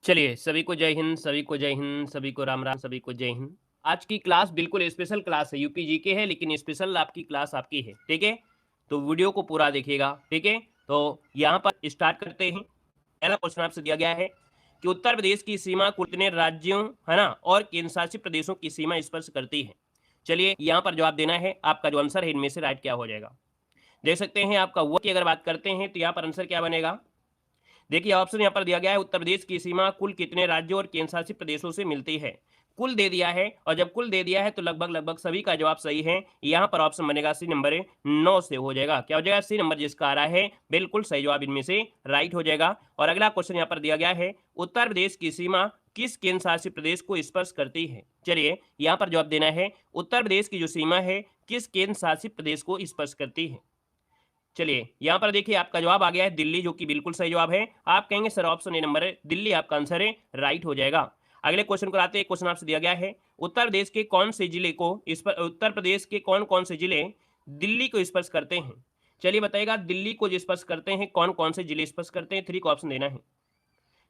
चलिए, सभी को जय हिंद, सभी को जय हिंद, सभी को राम राम, सभी को जय हिंद। आज की क्लास बिल्कुल स्पेशल क्लास है, यूपी जीके है लेकिन स्पेशल आपकी क्लास आपकी है, ठीक है? तो वीडियो को पूरा देखिएगा, ठीक है? तो यहाँ पर स्टार्ट करते हैं। पहला क्वेश्चन आपसे दिया गया है कि उत्तर प्रदेश की सीमा कुल कितने राज्यों, है ना? और केंद्र शासित प्रदेशों की सीमा स्पर्श करती है? चलिए, यहाँ पर जवाब देना है, आपका जो आंसर है इनमें से राइट क्या हो जाएगा? देख सकते हैं आपका हुआ की अगर बात करते हैं तो यहाँ पर आंसर क्या बनेगा? देखिए ऑप्शन यहाँ पर दिया गया है उत्तर प्रदेश की सीमा कुल कितने राज्यों और केंद्र शासित प्रदेशों से मिलती है। कुल दे दिया है और जब कुल दे दिया है तो लगभग लगभग सभी का जवाब सही है। यहाँ पर ऑप्शन बनेगा सी नंबर 9 से हो जाएगा। क्या हो जाएगा? सी नंबर जिसका आ रहा है बिल्कुल सही जवाब इनमें से राइट हो जाएगा। और अगला क्वेश्चन यहाँ पर दिया गया है उत्तर प्रदेश की सीमा किस केंद्र शासित प्रदेश को स्पर्श करती है? चलिए यहाँ पर जवाब देना है उत्तर प्रदेश की जो सीमा है किस केंद्र शासित प्रदेश को स्पर्श करती है। चलिए यहाँ पर देखिए आपका जवाब आ गया है दिल्ली, जो कि बिल्कुल सही जवाब है। आप कहेंगे सर ऑप्शन ए नंबर है दिल्ली आपका आंसर है, राइट हो जाएगा। अगले क्वेश्चन को आते हैं। क्वेश्चन आपसे दिया गया है उत्तर प्रदेश के कौन से जिले को इस पर उत्तर प्रदेश के कौन कौन से जिले दिल्ली को स्पर्श करते हैं? चलिए बताइएगा दिल्ली को जो स्पर्श करते हैं कौन कौन से जिले स्पर्श करते हैं? 3 को ऑप्शन देना है।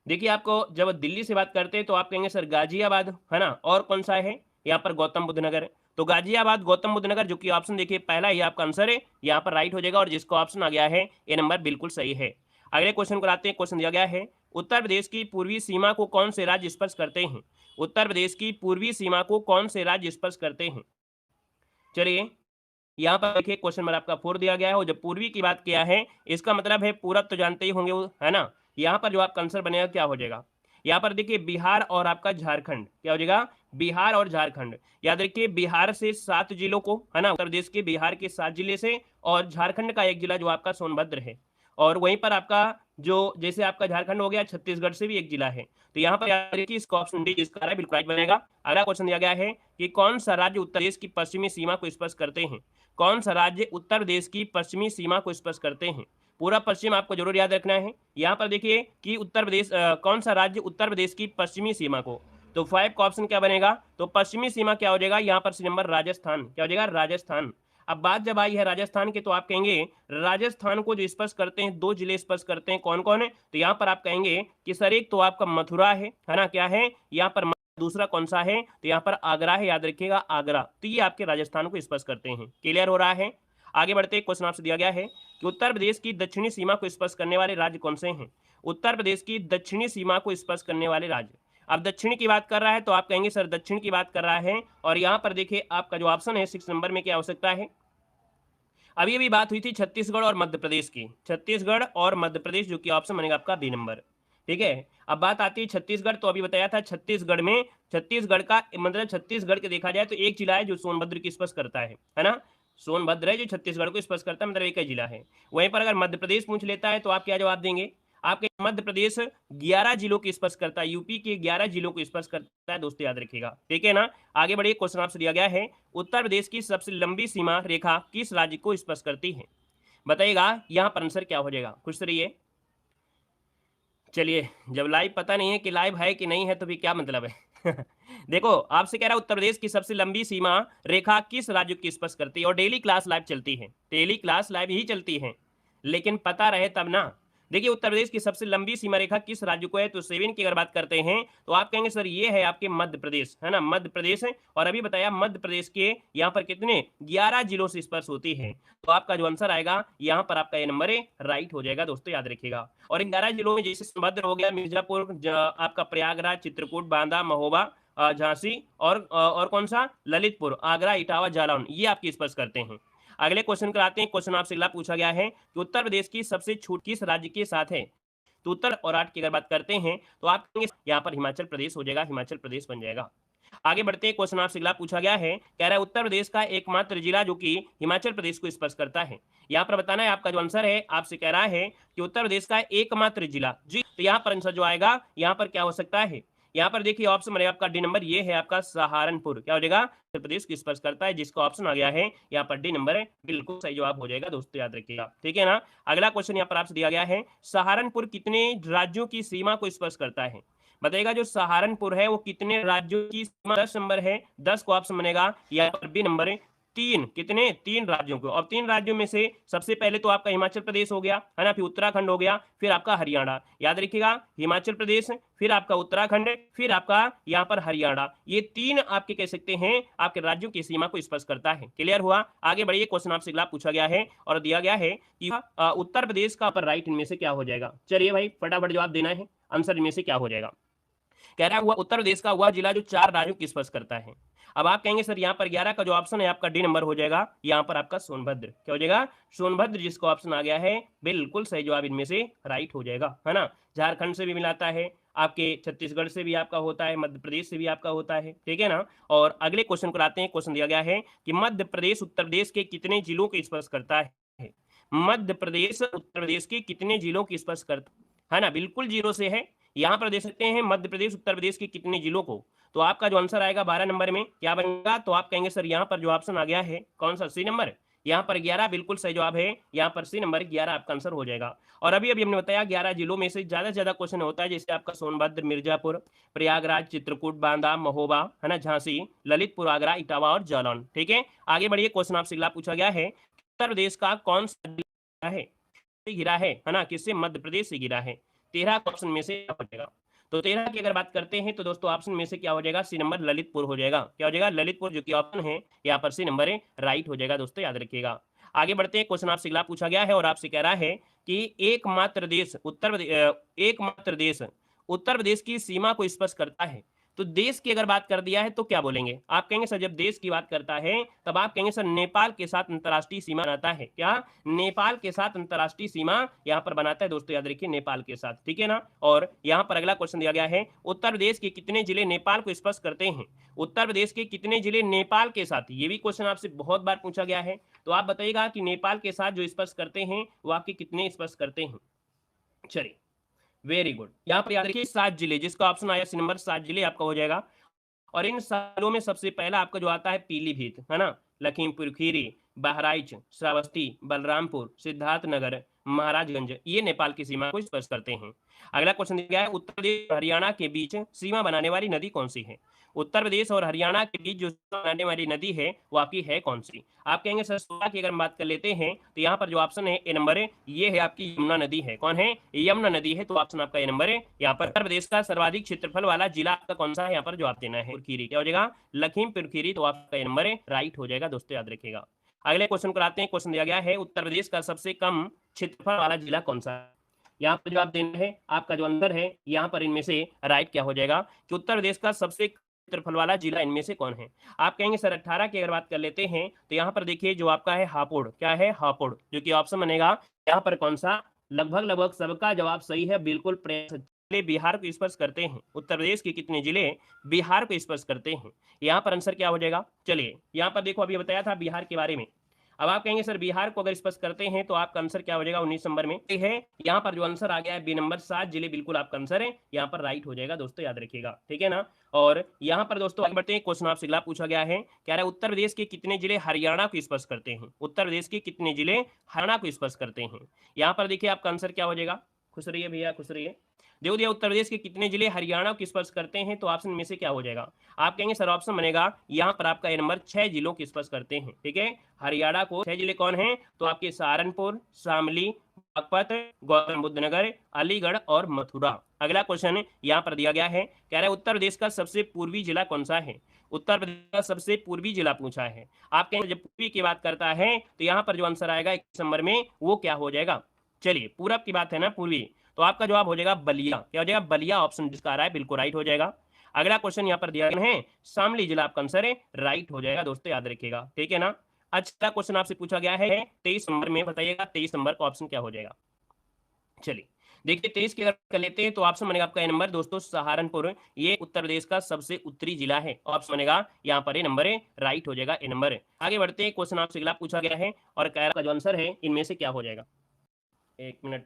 देखिए आपको जब दिल्ली से बात करते हैं तो आप कहेंगे सर गाजियाबाद, है ना? और कौन सा है? यहाँ पर गौतम बुद्ध नगर। तो गाजियाबाद, गौतम बुद्ध नगर, जो कि ऑप्शन देखिए पहला ही आपका आंसर है, यहाँ पर राइट हो जाएगा। और जिसका ऑप्शन आ गया है ये नंबर बिल्कुल सही है। अगले क्वेश्चन को आते हैं। क्वेश्चन दिया गया है उत्तर प्रदेश की पूर्वी सीमा को कौन से राज्य स्पर्श करते हैं? उत्तर प्रदेश की पूर्वी सीमा को कौन से राज्य स्पर्श करते हैं? चलिए यहाँ पर देखिए क्वेश्चन नंबर आपका 4 दिया गया है। और जब पूर्वी की बात किया है इसका मतलब है पूरब तो जानते ही होंगे वो, है ना? यहाँ पर जो आपका आंसर बनेगा क्या हो जाएगा? यहाँ पर देखिए बिहार और आपका झारखंड। क्या हो जाएगा? बिहार और झारखंड। याद रखिए बिहार से 7 जिलों को, है ना? उत्तर प्रदेश के बिहार के 7 जिले से, और झारखंड का एक जिला जो आपका सोनभद्र है। और वहीं पर आपका जो जैसे आपका झारखंड हो गया, छत्तीसगढ़ से भी एक जिला है। तो यहाँ पर याद रखिए इसका ऑप्शन डी जिसका है बिल्कुल राइट बनेगा। अगला क्वेश्चन दिया गया है कि कौन सा राज्य उत्तर प्रदेश की पश्चिमी सीमा को स्पर्श करते हैं? कौन सा राज्य उत्तर प्रदेश की पश्चिमी सीमा को स्पर्श करते हैं? पूरा पश्चिम आपको जरूर याद रखना है। यहाँ पर देखिए कि उत्तर प्रदेश कौन सा राज्य उत्तर प्रदेश की पश्चिमी सीमा को, तो 5 का ऑप्शन क्या बनेगा? तो पश्चिमी सीमा क्या हो जाएगा? यहाँ पर सी नंबर राजस्थान। क्या हो जाएगा? राजस्थान। अब बात जब आई है राजस्थान की तो आप कहेंगे राजस्थान को जो स्पर्श करते हैं 2 जिले स्पर्श करते हैं, कौन कौन है? तो यहाँ पर आप कहेंगे कि सर एक तो आपका मथुरा है ना? क्या है यहाँ पर? दूसरा कौन सा है? तो यहाँ पर आगरा है, याद रखिएगा आगरा। तो ये आपके राजस्थान को स्पर्श करते हैं। क्लियर हो रहा है? आगे बढ़ते क्वेश्चन आपसे दिया गया है कि उत्तर प्रदेश की दक्षिणी सीमा को स्पर्श करने वाले राज्य कौन से हैं? उत्तर प्रदेश की दक्षिणी सीमा को स्पर्श करने वाले राज्य। अब दक्षिण की बात कर रहा है तो आप कहेंगे सर दक्षिण की बात कर रहा है, और यहाँ पर देखिए आपका जो ऑप्शन है 6 नंबर में क्या हो सकता है? अभी अभी बात हुई थी छत्तीसगढ़ और मध्य प्रदेश की, छत्तीसगढ़ और मध्य प्रदेश, जो कि ऑप्शन बनेगा आपका बी नंबर। ठीक है। अब बात आती है छत्तीसगढ़, तो अभी बताया था छत्तीसगढ़ में, छत्तीसगढ़ का मतलब छत्तीसगढ़ के देखा जाए तो एक जिला है जो सोनभद्र की स्पर्श करता है ना? सोनभद्र है जो छत्तीसगढ़ को स्पर्श करता है, मतलब एक ही जिला है। वहीं पर अगर मध्य प्रदेश पूछ लेता है तो आप क्या जवाब देंगे? आपके मध्य प्रदेश 11 जिलों की स्पर्श करता है, यूपी के 11 जिलों को स्पर्श करता है दोस्तों, याद रखिएगा। ठीक है ना? आगे बढ़िए। क्वेश्चन आपसे दिया गया है उत्तर प्रदेश की सबसे लंबी सीमा रेखा किस राज्य को स्पर्श करती है? बताइएगा यहाँ पर आंसर क्या हो जाएगा? खुश रहिए। चलिए, जब लाइव पता नहीं है कि लाइव है कि नहीं है तो भी क्या मतलब है? देखो आपसे कह रहा है उत्तर प्रदेश की सबसे लंबी सीमा रेखा किस राज्य की स्पर्श करती है, और डेली क्लास लाइव चलती है, डेली क्लास लाइव ही चलती है, लेकिन पता रहे तब ना। देखिए उत्तर प्रदेश की सबसे लंबी सीमा रेखा किस राज्य को है, तो 7 की अगर बात करते हैं तो आप कहेंगे सर ये है आपके मध्य प्रदेश, है ना? मध्य प्रदेश है। और अभी बताया मध्य प्रदेश के यहाँ पर कितने 11 जिलों से स्पर्श होती है। तो आपका जो आंसर आएगा यहाँ पर आपका ये नंबर है राइट हो जाएगा दोस्तों, याद रखिएगा। और इन 11 जिलों में जैसे सोनभद्र हो गया, मिर्जापुर, आपका प्रयागराज, चित्रकूट, बांदा, महोबा, झांसी, और कौन सा? ललितपुर, आगरा, इटावा, जालौन, ये आपकी स्पर्श करते हैं। अगले क्वेश्चन पर आते हैं। क्वेश्चन आपसे अगला पूछा गया है कि उत्तर प्रदेश की सबसे छोटी किस राज्य के साथ है? तो उत्तर और 8 की अगर बात करते हैं तो आप कहेंगे यहाँ पर हिमाचल प्रदेश हो जाएगा, हिमाचल प्रदेश बन जाएगा। आगे बढ़ते हैं। क्वेश्चन आपसे अगला पूछा गया है, कह रहा है उत्तर प्रदेश का एकमात्र जिला जो कि हिमाचल प्रदेश को स्पर्श करता है। यहाँ पर बताना है आपका जो आंसर है, आपसे कह रहा है कि उत्तर प्रदेश का एकमात्र जिला जी। तो यहाँ पर आंसर जो आएगा यहाँ पर क्या हो सकता है? यहाँ पर देखिए ऑप्शन बनेगा आपका डी नंबर, ये है आपका सहारनपुर। क्या हो जाएगा? उत्तर प्रदेश की स्पर्श करता है, जिसका ऑप्शन आ गया है यहाँ पर डी नंबर है, बिल्कुल सही जवाब हो जाएगा दोस्तों, याद रखिएगा। ठीक है ना? अगला क्वेश्चन यहाँ पर आपसे दिया गया है सहारनपुर कितने राज्यों की सीमा को स्पर्श करता है? बताइएगा जो सहारनपुर है वो कितने राज्यों की सीमा, 10 नंबर है, 10 को ऑप्शन बनेगा यहाँ पर बी नंबर है, कितने 3 राज्यों को, और 3 राज्यों में से सबसे पहले तो आपका हिमाचल प्रदेश हो गया है ना, फिर उत्तराखंड हो गया, फिर आपका हरियाणा। याद रखिएगा, हिमाचल प्रदेश, फिर आपका उत्तराखंड, फिर आपका यहाँ पर हरियाणा। ये 3 आपके कह सकते हैं आपके राज्यों की सीमा को स्पर्श करता है। क्लियर हुआ? आगे बढ़िए, क्वेश्चन आपसे अगला पूछा गया है और दिया गया है कि उत्तर प्रदेश का पर राइट इनमें से क्या हो जाएगा। चलिए भाई फटाफट जवाब देना है, आंसर इनमें से क्या हो जाएगा। कह रहा है हुआ उत्तर प्रदेश का वह जिला जो 4 राज्यों की स्पर्श करता है। अब आप कहेंगे सर यहाँ पर 11 का जो ऑप्शन है आपका डी नंबर हो जाएगा, यहाँ पर आपका सोनभद्र। क्या हो जाएगा? सोनभद्र जिसका ऑप्शन आ गया है बिल्कुल सही जवाब इनमें से राइट हो जाएगा, है ना। झारखंड से भी मिलाता है, आपके छत्तीसगढ़ से भी आपका होता है, मध्य प्रदेश से भी आपका होता है, ठीक है ना। और अगले क्वेश्चन को आते हैं। क्वेश्चन दिया गया है कि मध्य प्रदेश उत्तर प्रदेश के कितने जिलों को स्पर्श करता है। मध्य प्रदेश उत्तर प्रदेश के कितने जिलों की स्पर्श करता है ना, बिल्कुल जीरो से है। यहाँ पर दे सकते हैं मध्य प्रदेश उत्तर प्रदेश के कितने जिलों को, तो आपका जो आंसर आएगा 12 नंबर में क्या बनेगा, तो आप कहेंगे सर यहाँ पर जो ऑप्शन आ गया है कौन सा, सी नंबर। यहाँ पर 11 बिल्कुल सही जवाब है, यहाँ पर सी नंबर 11 आपका आंसर हो जाएगा। और अभी अभी हमने बताया 11 जिलों में से ज्यादा से ज्यादा क्वेश्चन होता है, जैसे आपका सोनभद्र, मिर्जापुर, प्रयागराज, चित्रकूट, बांदा, महोबा, है ना, झांसी, ललितपुर, आगरा, इटावा और जालौन। ठीक है, आगे बढ़िए, क्वेश्चन आपसे अगला पूछा गया है उत्तर प्रदेश का कौन सा जिला है गिरा है ना, किससे, मध्य प्रदेश से गिरा है। 13 ऑप्शन में से क्या हो जाएगा, तो 13 की अगर बात करते हैं तो दोस्तों ऑप्शन में से क्या हो जाएगा, सी नंबर ललितपुर हो जाएगा। क्या हो जाएगा, ललितपुर, जो कि ऑप्शन है यहाँ पर सी नंबर है, राइट हो जाएगा दोस्तों, याद रखिएगा। आगे बढ़ते हैं, क्वेश्चन आपसे अगला पूछा गया है और आपसे कह रहा है कि एकमात्र देश उत्तर प्रदेश की सीमा को स्पर्श करता है। तो देश की अगर बात कर दिया है तो क्या बोलेंगे, आप कहेंगे सर जब देश की बात करता है तब आप कहेंगे सर नेपाल के साथ अंतरराष्ट्रीय सीमा बनाता है। क्या, नेपाल के साथ अंतरराष्ट्रीय सीमा यहाँ पर बनाता है दोस्तों, याद रखिए, नेपाल के साथ, ठीक है ना। और यहाँ पर अगला क्वेश्चन दिया गया है उत्तर प्रदेश के कितने जिले नेपाल को स्पर्श करते हैं। उत्तर प्रदेश के कितने जिले नेपाल के साथ, ये भी क्वेश्चन आपसे बहुत बार पूछा गया है, तो आप बताइएगा कि नेपाल के साथ जो स्पर्श करते हैं वो आपके कितने स्पर्श करते हैं। चलिए, वेरी गुड, यहाँ पर याद रखिए 7 जिले, जिसका ऑप्शन आया सी नंबर 7 जिले आपका हो जाएगा। और इन सालों में सबसे पहला आपका जो आता है पीलीभीत, है ना, लखीमपुर खीरी, बहराइच, श्रावस्ती, बलरामपुर, सिद्धार्थनगर, महाराजगंज, ये नेपाल की सीमा को स्पर्श करते हैं। अगला क्वेश्चन दिया है उत्तर प्रदेश और हरियाणा के बीच सीमा बनाने वाली नदी कौन सी है। उत्तर प्रदेश और हरियाणा के बीच जो सीमा बनाने वाली नदी है वो आपकी है कौन सी। आप कहेंगे सर सोलह की अगर हम बात कर लेते हैं तो यहाँ पर जो ऑप्शन है ए नंबर है, ये है आपकी यमुना नदी है। कौन है, यमुना नदी है, तो ऑप्शन आपका ए नंबर है। यहाँ पर उत्तर प्रदेश का सर्वाधिक क्षेत्रफल वाला जिला आपका कौन सा है, यहाँ पर जवाब देना है खीरी। क्या हो जाएगा, लखीमपुर खीरी, तो आपका ए नंबर है, राइट हो जाएगा दोस्तों, याद रखिएगा। अगले क्वेश्चन को आते हैं। क्वेश्चन दिया गया है उत्तर प्रदेश का सबसे कम क्षेत्रफल वाला जिला कौन सा है। यहाँ पर जवाब देना है, आपका जो आंसर है यहाँ पर इनमें से राइट क्या हो जाएगा कि उत्तर प्रदेश का सबसे क्षेत्रफल वाला जिला इनमें से कौन है। आप कहेंगे सर 18 की अगर बात कर लेते हैं तो यहाँ पर देखिए जो आपका है हापुड़। क्या है, हापुड़, जो कि ऑप्शन बनेगा यहाँ पर कौन सा, लगभग सबका जवाब सही है, बिल्कुल प्रयास। बिहार को स्पर्श करते हैं, उत्तर प्रदेश के कितने जिले बिहार को स्पर्श करते हैं, यहाँ पर आंसर क्या हो जाएगा। चलिए यहाँ पर देखो, अभी बताया था बिहार के बारे में। अब आप कहेंगे सर बिहार को अगर स्पर्श करते हैं तो आपका आंसर क्या हो जाएगा 19 नंबर में है। यहाँ पर जो आंसर आ गया है बी नंबर 7 जिले, बिल्कुल आपका आंसर है, यहाँ पर राइट हो जाएगा दोस्तों, याद रखिएगा, ठीक है ना। और यहाँ पर दोस्तों आगे बढ़ते हैं, क्वेश्चन आपसे अगला पूछा गया है, कह रहा है उत्तर प्रदेश के कितने जिले हरियाणा को स्पर्श करते हैं। उत्तर प्रदेश के कितने जिले हरियाणा को स्पर्श करते हैं। यहाँ पर देखिए आपका आंसर क्या हो जाएगा, खुश रहिए भैया, खुश रहिए। देखो दिया उत्तर प्रदेश के कितने जिले हरियाणा को स्पर्श करते हैं, तो ऑप्शन में से क्या हो जाएगा। आप कहेंगे सर ऑप्शन बनेगा यहाँ पर आपका ए नंबर 6 जिलों को स्पर्श करते हैं, ठीक है। हरियाणा को 6 जिले कौन है, तो आपके सहारनपुर, शामली, बागपत, गौतम बुद्ध नगर, अलीगढ़ और मथुरा। अगला क्वेश्चन यहाँ पर दिया गया है, कह रहा है उत्तर प्रदेश का सबसे पूर्वी जिला कौन सा है। उत्तर प्रदेश का सबसे पूर्वी जिला पूछा है। आप कहेंगे जब पूर्वी की बात करता है तो यहाँ पर जो आंसर आएगा 21 नंबर में वो क्या हो जाएगा। चलिए, पूरब की बात है ना, पूर्वी, तो आपका जवाब हो जाएगा बलिया। क्या हो जाएगा, बलिया, ऑप्शन जिसका आ रहा है बिल्कुल राइट हो जाएगा। अगला क्वेश्चन यहाँ पर दिया गया है, शामली जिला आपका आंसर है, राइट हो जाएगा दोस्तों, याद रखिएगा, ठीक है ना। अच्छा क्वेश्चन आपसे पूछा गया है 23 नंबर में, बताइएगा 23 नंबर का ऑप्शन क्या हो जाएगा। चलिए देखिए 23 की अगर कर लेते हैं तो ऑप्शन बनेगा आपका ए नंबर दोस्तों सहारनपुर, ये उत्तर प्रदेश का सबसे उत्तरी जिला है, ऑप्शन बनेगा यहाँ पर ए नंबर है, राइट हो जाएगा ए नंबर। आगे बढ़ते हैं, क्वेश्चन आपसे अगला पूछा गया है और कह रहा जो आंसर है इनमें से क्या हो जाएगा। एक मिनट,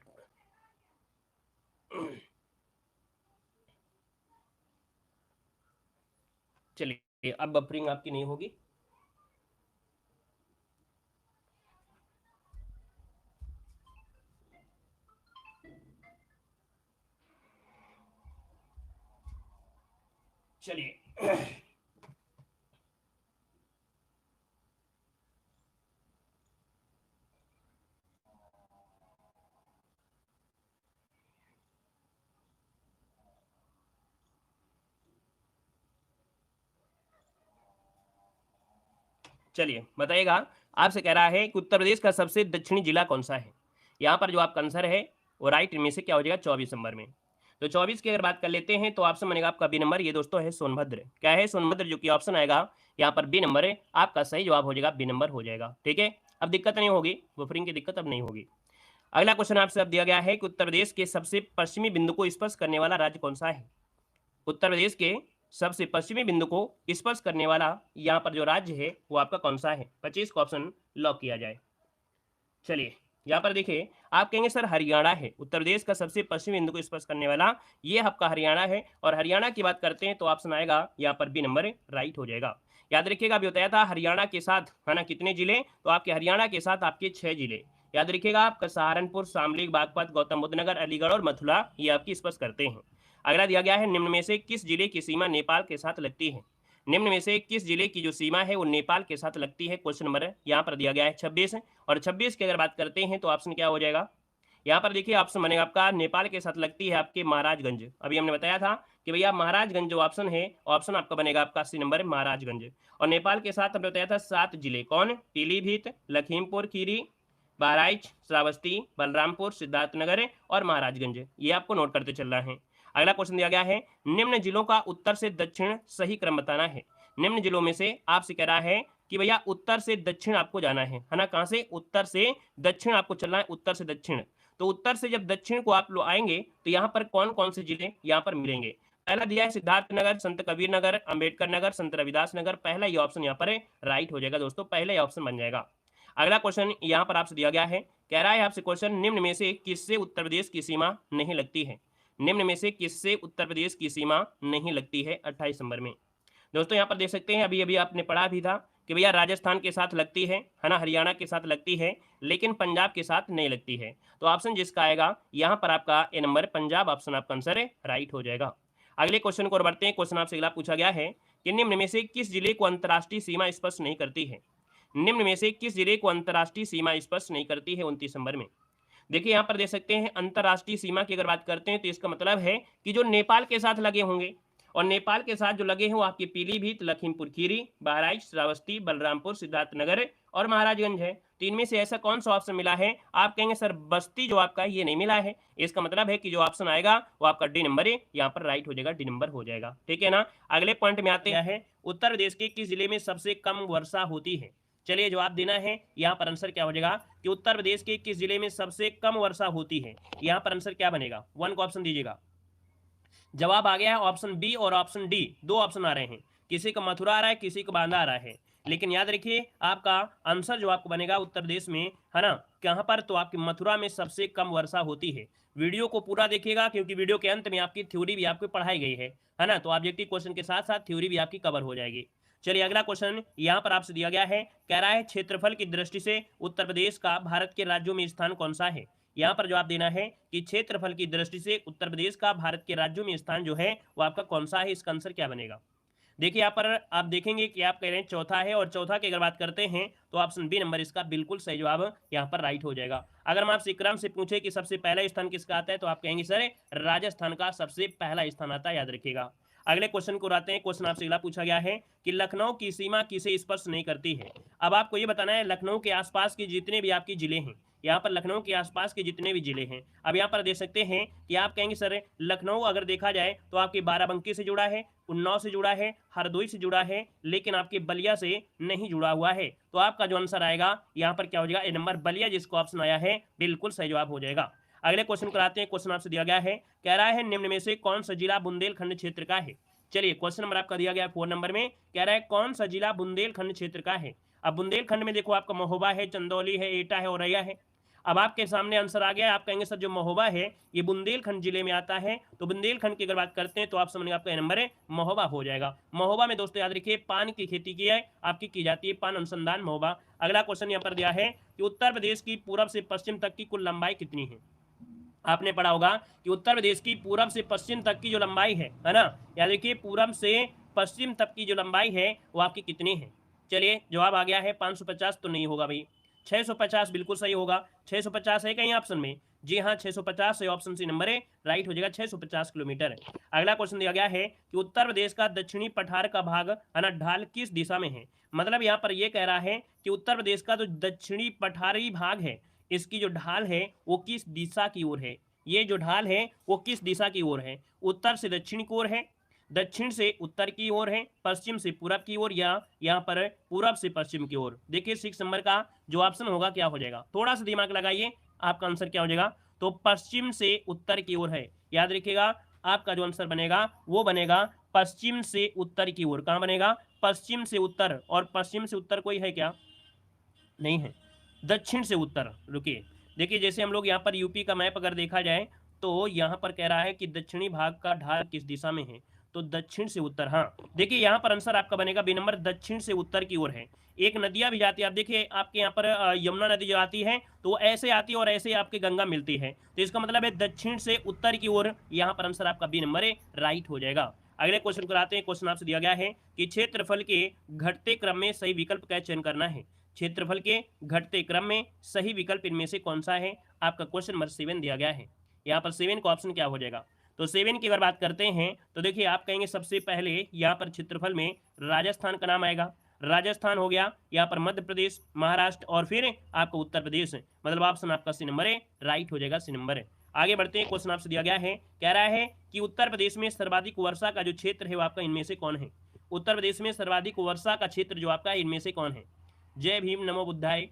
चलिए अब बफरिंग आपकी नहीं होगी। चलिए चलिए बताइएगा, आपसे कह रहा है कि उत्तर प्रदेश का सबसे दक्षिणी जिला कौन सा है। यहाँ पर जो आपका आंसर है वो राइट में से क्या हो जाएगा 24 नंबर में। तो 24 की अगर बात कर लेते हैं तो ऑप्शन बनेगा आपका बी नंबर, ये दोस्तों है सोनभद्र। क्या है सोनभद्र, जो कि ऑप्शन आएगा यहाँ पर बी नंबर है, आपका सही जवाब हो जाएगा बी नंबर हो जाएगा। ठीक है, अब दिक्कत नहीं होगी, बुफरिंग की दिक्कत अब नहीं होगी। अगला क्वेश्चन आपसे अब दिया गया है कि उत्तर प्रदेश के सबसे पश्चिमी बिंदु को स्पर्श करने वाला राज्य कौन सा है। उत्तर प्रदेश के सबसे पश्चिमी बिंदु को स्पर्श करने वाला यहाँ पर जो राज्य है वो आपका कौन सा है। 25 का ऑप्शन लॉक किया जाए। चलिए यहाँ पर देखिए, आप कहेंगे सर हरियाणा है, उत्तर प्रदेश का सबसे पश्चिमी बिंदु को स्पर्श करने वाला ये आपका हरियाणा है। और हरियाणा की बात करते हैं तो ऑप्शन आएगा यहाँ पर बी नंबर राइट हो जाएगा। याद रखिएगा, अभी बताया था हरियाणा के साथ है ना कितने जिले, तो आपके हरियाणा के साथ आपके 6 जिले याद रखिएगा, आपका सहारनपुर, शामली, बागपत, गौतम बुद्ध नगर, अलीगढ़ और मथुरा ये आपकी स्पर्श करते हैं। अगला दिया गया है निम्न में से किस जिले की सीमा नेपाल के साथ लगती है। निम्न में से किस जिले की जो सीमा है वो नेपाल के साथ लगती है। क्वेश्चन नंबर यहाँ पर दिया गया है 26, और 26 की अगर बात करते हैं तो ऑप्शन क्या हो जाएगा। यहाँ पर देखिए ऑप्शन बनेगा आपका नेपाल के साथ लगती है आपके महाराजगंज। अभी हमने बताया था कि भैया महाराजगंज जो ऑप्शन है, ऑप्शन आपका बनेगा आपका सी नंबर महाराजगंज। और नेपाल के साथ हमने बताया था 7 जिले, कौन, पीलीभीत, लखीमपुर खीरी, बहराइच, श्रावस्ती, बलरामपुर, सिद्धार्थनगर और महाराजगंज। ये आपको नोट करते चलना है। अगला क्वेश्चन दिया गया है निम्न जिलों का उत्तर से दक्षिण सही क्रम बताना है। निम्न जिलों में से आपसे कह रहा है कि भैया उत्तर से दक्षिण आपको जाना है ना, कहां से, उत्तर से दक्षिण आपको चलना है, उत्तर से दक्षिण। तो उत्तर से जब दक्षिण को आप लोग आएंगे तो यहाँ पर कौन कौन से जिले यहाँ पर मिलेंगे। पहला दिया है सिद्धार्थ नगर, संत कबीर नगर, अंबेडकर नगर, संत रविदास नगर। पहला ये ऑप्शन यहाँ पर राइट हो जाएगा दोस्तों, पहला ये ऑप्शन बन जाएगा। अगला क्वेश्चन यहाँ पर आपसे दिया गया है, कह रहा है आपसे क्वेश्चन निम्न में से किससे उत्तर प्रदेश की सीमा नहीं लगती है। निम्न में से किससे उत्तर प्रदेश की सीमा नहीं लगती है 28 नंबर में। दोस्तों यहाँ पर देख सकते हैं, अभी अभी आपने पढ़ा भी था कि भैया राजस्थान के साथ लगती है ना, हरियाणा के साथ लगती है, लेकिन पंजाब के साथ नहीं लगती है। तो ऑप्शन जिसका आएगा यहाँ पर आपका ए नंबर पंजाब, ऑप्शन आपका आंसर है राइट हो जाएगा। अगले क्वेश्चन को बढ़ते हैं। क्वेश्चन आपसे अगला पूछा गया है कि निम्न में से किस जिले को अंतर्राष्ट्रीय सीमा स्पर्श नहीं करती है। निम्न में से किस जिले को अंतर्राष्ट्रीय सीमा स्पर्श नहीं करती है 29 नंबर में। देखिए यहाँ पर देख सकते हैं अंतर्राष्ट्रीय सीमा की अगर बात करते हैं तो इसका मतलब है कि जो नेपाल के साथ लगे होंगे, और नेपाल के साथ जो लगे हैं वो आपके पीलीभीत, लखीमपुर खीरी, बहराइच, श्रावस्ती, बलरामपुर, सिद्धार्थनगर और महाराजगंज है। तो इनमें से ऐसा कौन सा ऑप्शन मिला है। आप कहेंगे सर बस्ती जो आपका ये नहीं मिला है, इसका मतलब है कि जो ऑप्शन आएगा वो आपका डी नंबर है, यहाँ पर राइट हो जाएगा, डी नंबर हो जाएगा। ठीक है ना। अगले पॉइंट में आते हैं, उत्तर प्रदेश के किस जिले में सबसे कम वर्षा होती है। चलिए जवाब देना है, यहाँ पर आंसर क्या हो जाएगा कि उत्तर प्रदेश के किस जिले में सबसे कम वर्षा होती है। यहाँ पर आंसर क्या बनेगा, 1 को ऑप्शन दीजिएगा। जवाब आ गया है ऑप्शन बी और ऑप्शन डी, 2 ऑप्शन आ रहे हैं, किसी का मथुरा आ रहा है, किसी का बांदा आ रहा है। लेकिन याद रखिए आपका आंसर जो आपको बनेगा उत्तर प्रदेश में है ना, कहां पर, तो आपकी मथुरा में सबसे कम वर्षा होती है। वीडियो को पूरा देखिएगा क्योंकि वीडियो के अंत में आपकी थ्योरी भी आपको पढ़ाई गई है ना, तो ऑब्जेक्टिव क्वेश्चन के साथ साथ थ्योरी भी आपकी कवर हो जाएगी। चलिए अगला क्वेश्चन यहाँ पर आपसे दिया गया है, कह रहा है क्षेत्रफल की दृष्टि से उत्तर प्रदेश का भारत के राज्यों में स्थान कौन सा है। यहाँ पर जवाब देना है कि क्षेत्रफल की दृष्टि से उत्तर प्रदेश का भारत के राज्यों में स्थान जो है वो आपका कौन सा है। इसका आंसर क्या बनेगा। देखिए यहाँ पर आप देखेंगे कि आप कह रहे हैं चौथा है, और चौथा की अगर बात करते हैं तो ऑप्शन बी नंबर इसका बिल्कुल सही जवाब यहाँ पर राइट हो जाएगा। अगर हम आपसे क्रम से पूछे कि सबसे पहला स्थान किसका आता है तो आप कहेंगे सर राजस्थान का सबसे पहला स्थान आता है, याद रखिएगा। अगले क्वेश्चन को आते हैं। क्वेश्चन आपसे अगला पूछा गया है कि लखनऊ की सीमा किसे स्पर्श नहीं करती है। अब आपको ये बताना है लखनऊ के आसपास के जितने भी आपके जिले हैं, यहाँ पर लखनऊ के आसपास के जितने भी जिले हैं, अब यहाँ पर देख सकते हैं कि आप कहेंगे सर लखनऊ अगर देखा जाए तो आपके बाराबंकी से जुड़ा है, उन्नाव से जुड़ा है, हरदोई से जुड़ा है, लेकिन आपके बलिया से नहीं जुड़ा हुआ है। तो आपका जो आंसर आएगा यहाँ पर क्या हो जाएगा, ए नंबर बलिया, जिसको ऑप्शन आया है बिल्कुल सही जवाब हो जाएगा। अगले क्वेश्चन कराते हैं। क्वेश्चन आपसे दिया गया है, कह रहा है निम्न में से कौन सा जिला बुंदेलखंड क्षेत्र का है। चलिए क्वेश्चन नंबर आपका दिया गया है 4 नंबर में, कह रहा है कौन सा जिला बुंदेलखंड क्षेत्र का है। अब बुंदेलखंड में देखो आपका महोबा है, चंदौली है, एटा है, औरैया है। अब आपके सामने आंसर आ गया है, आप कहेंगे सर जो महोबा है ये बुंदेलखंड जिले में आता है, तो बुंदेलखंड की अगर बात करते हैं तो आप समझेंगे आपका नंबर है महोबा हो जाएगा। महोबा में दोस्तों याद रखिए पान की खेती की है आपकी की जाती है, पान अनुसंधान महोबा। अगला क्वेश्चन यहाँ पर दिया है कि उत्तर प्रदेश की पूर्व से पश्चिम तक की कुल लंबाई कितनी है। आपने पढ़ा होगा कि उत्तर प्रदेश की पूरब से पश्चिम तक की जो लंबाई है ना, याद रखिए पूरब से पश्चिम तक की जो लंबाई है वो आपकी कितनी है। चलिए जवाब आ गया है 550 तो नहीं होगा भाई, 650 बिल्कुल सही होगा। 650 है कहीं ऑप्शन में, जी हाँ 650 से ऑप्शन सी नंबर है राइट हो जाएगा 650 किलोमीटर। अगला क्वेश्चन दिया गया है कि उत्तर प्रदेश का दक्षिणी पठार का भाग है ना ढाल किस दिशा में है। मतलब यहाँ पर ये कह रहा है कि उत्तर प्रदेश का जो दक्षिणी पठारी भाग है इसकी जो ढाल है वो किस दिशा की ओर है। ये जो ढाल है वो किस दिशा की ओर है, उत्तर से दक्षिण की ओर है, दक्षिण से उत्तर की ओर है, पश्चिम से पूरब की ओर, या यहाँ पर पूरब से पश्चिम की ओर। देखिए 6 नंबर का जो ऑप्शन होगा क्या हो जाएगा, थोड़ा सा दिमाग लगाइए, आपका आंसर क्या हो जाएगा। तो पश्चिम से उत्तर की ओर है, याद रखिएगा आपका जो आंसर बनेगा वो बनेगा पश्चिम से उत्तर की ओर। कहाँ बनेगा, पश्चिम से उत्तर, और पश्चिम से उत्तर कोई है क्या, नहीं है, दक्षिण से उत्तर। रुकिए देखिए जैसे हम लोग यहाँ पर यूपी का मैप अगर देखा जाए तो यहाँ पर कह रहा है कि दक्षिणी भाग का ढाल किस दिशा में है, तो दक्षिण से उत्तर। हाँ देखिए यहाँ पर आंसर आपका बनेगा बी नंबर, दक्षिण से उत्तर की ओर है। एक नदियां भी जाती है, आप देखिए आपके यहाँ पर यमुना नदी जो आती है तो ऐसे आती है और ऐसे आपके गंगा मिलती है, तो इसका मतलब है दक्षिण से उत्तर की ओर। यहाँ पर आंसर आपका बी नंबर है राइट हो जाएगा। अगले क्वेश्चन को आते हैं। क्वेश्चन आपसे दिया गया है कि क्षेत्रफल के घटते क्रम में सही विकल्प का चयन करना है। क्षेत्रफल के घटते क्रम में सही विकल्प इनमें से कौन सा है, आपका क्वेश्चन नंबर 7 दिया गया है। यहाँ पर 7 का ऑप्शन क्या हो जाएगा, तो 7 की अगर बात करते हैं तो देखिए आप कहेंगे सबसे पहले यहाँ पर क्षेत्रफल में राजस्थान का नाम आएगा, राजस्थान हो गया, यहाँ पर मध्य प्रदेश, महाराष्ट्र और फिर आपका उत्तर प्रदेश, मतलब ऑप्शन आपका सी नंबर है राइट हो जाएगा, सी नंबर है। आगे बढ़ते हैं। क्वेश्चन आपसे दिया गया है, कह रहा है कि उत्तर प्रदेश में सर्वाधिक वर्षा का जो क्षेत्र है वो आपका इनमें से कौन है। उत्तर प्रदेश में सर्वाधिक वर्षा का क्षेत्र जो आपका इनमें से कौन है। जय भीम नमो बुद्धाय।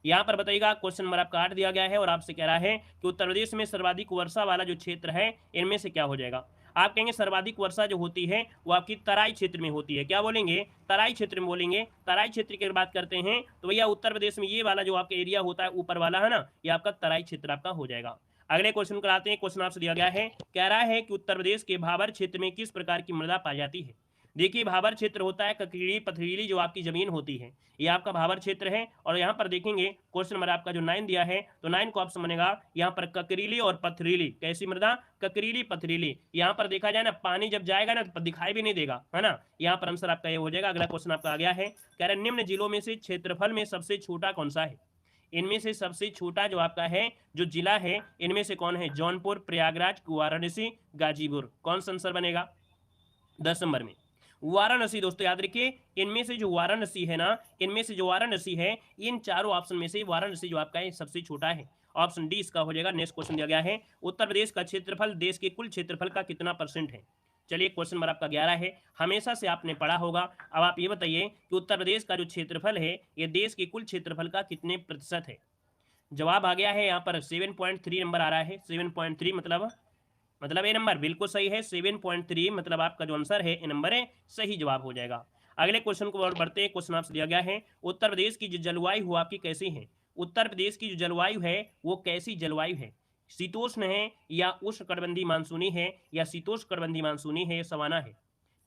यहाँ पर बताइएगा क्वेश्चन नंबर आपका 8 दिया गया है और आपसे कह रहा है कि उत्तर प्रदेश में सर्वाधिक वर्षा वाला जो क्षेत्र है इनमें से क्या हो जाएगा। आप कहेंगे सर्वाधिक वर्षा जो होती है वो आपकी तराई क्षेत्र में होती है। क्या बोलेंगे, तराई क्षेत्र में बोलेंगे। तराई क्षेत्र की बात करते हैं तो भैया उत्तर प्रदेश में ये वाला जो आपका एरिया होता है ऊपर वाला है ना, ये आपका तराई क्षेत्र आपका हो जाएगा। अगले क्वेश्चन कराते हैं। क्वेश्चन आपसे दिया गया है, कह रहा है कि उत्तर प्रदेश के भाबर क्षेत्र में किस प्रकार की मृदा पाई जाती है। देखिए भाबर क्षेत्र होता है ककड़ी पथरीली जो आपकी जमीन होती है, ये आपका भाबर क्षेत्र है। और यहाँ पर देखेंगे क्वेश्चन नंबर आपका जो 9 दिया है तो 9 का ऑप्शन बनेगा यहाँ पर ककरीली और पथरीली। कैसी मृदा, ककरीली पथरीली। यहाँ पर देखा जाए ना पानी जब जाएगा ना तो दिखाई भी नहीं देगा, है ना। यहाँ पर आंसर आपका ये हो जाएगा। अगला क्वेश्चन आपका आ गया है, कह रहे निम्न जिलों में से क्षेत्रफल में सबसे छोटा कौन सा है। इनमें से सबसे छोटा जो आपका है जो जिला है इनमें से कौन है, जौनपुर, प्रयागराज, वाराणसी, गाजीपुर। कौन सा आंसर बनेगा 10 नंबर में, वाराणसी। दोस्तों याद रखिए इनमें से जो वाराणसी है ना, इनमें से जो वाराणसी है इन चारों ऑप्शन में से वाराणसी जो आपका है सबसे छोटा है। ऑप्शन डी इसका हो जाएगा। नेक्स्ट क्वेश्चन दिया गया है, उत्तर प्रदेश का क्षेत्रफल देश के कुल क्षेत्रफल का कितना % है। चलिए क्वेश्चन नंबर आपका 11 है, हमेशा से आपने पढ़ा होगा। अब आप ये बताइए कि उत्तर प्रदेश का जो क्षेत्रफल है ये देश के कुल क्षेत्रफल का कितने % है। जवाब आ गया है यहाँ पर 7.3 नंबर आ रहा है। 7.3 मतलब ए नंबर बिल्कुल सही है। 7.3 मतलब आपका जो आंसर है ए नंबर है सही जवाब हो जाएगा। अगले क्वेश्चन को और बढ़ते हैं। क्वेश्चन आपसे दिया गया है, उत्तर प्रदेश की जो जलवायु हो आपकी कैसी है। उत्तर प्रदेश की जो जलवायु है वो कैसी जलवायु है, शीतोष्ण है या उष्णकटिबंधीय मानसूनी है या शीतोष्णकटिबंधीय मानसूनी है या सवाना है।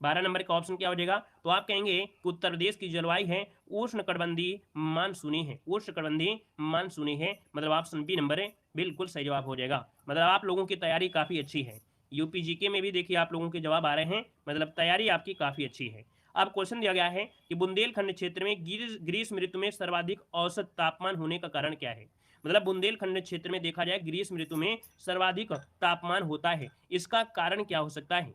12 नंबर का ऑप्शन क्या हो जाएगा, तो आप कहेंगे कि उत्तर प्रदेश की जलवायु है उष्णकटिबंधीय मानसूनी है, उष्णकटिबंधीय मानसूनी है, मतलब ऑप्शन बी नंबर है बिल्कुल सही जवाब हो जाएगा। मतलब आप लोगों की तैयारी काफ़ी अच्छी है, यूपी जीके में भी देखिए आप लोगों के जवाब आ रहे हैं, मतलब तैयारी आपकी काफ़ी अच्छी है। अब क्वेश्चन दिया गया है कि बुंदेलखंड क्षेत्र में ग्रीष्म ऋतु में सर्वाधिक औसत तापमान होने का कारण क्या है। मतलब बुंदेलखंड क्षेत्र में देखा जाए ग्रीष्म ऋतु में सर्वाधिक तापमान होता है, इसका कारण क्या हो सकता है।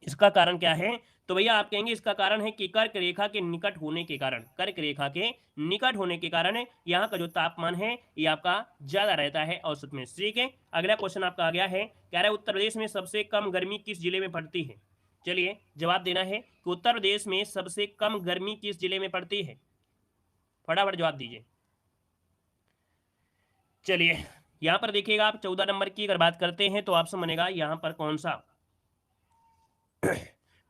इसका कारण क्या है, तो भैया आप कहेंगे इसका कारण है कि कर्क रेखा के निकट होने के कारण, कर्क रेखा के निकट होने के कारण यहाँ का जो तापमान है ये आपका ज्यादा रहता है औसत में। ठीक है, अगला क्वेश्चन आपका आ गया है, कह रहा है उत्तर प्रदेश में सबसे कम गर्मी किस जिले में पड़ती है। चलिए जवाब देना है कि उत्तर प्रदेश में सबसे कम गर्मी किस जिले में पड़ती है, फटाफट जवाब दीजिए। चलिए यहाँ पर देखिएगा आप 14 नंबर की अगर बात करते हैं तो ऑप्शन बनेगा यहाँ पर कौन सा,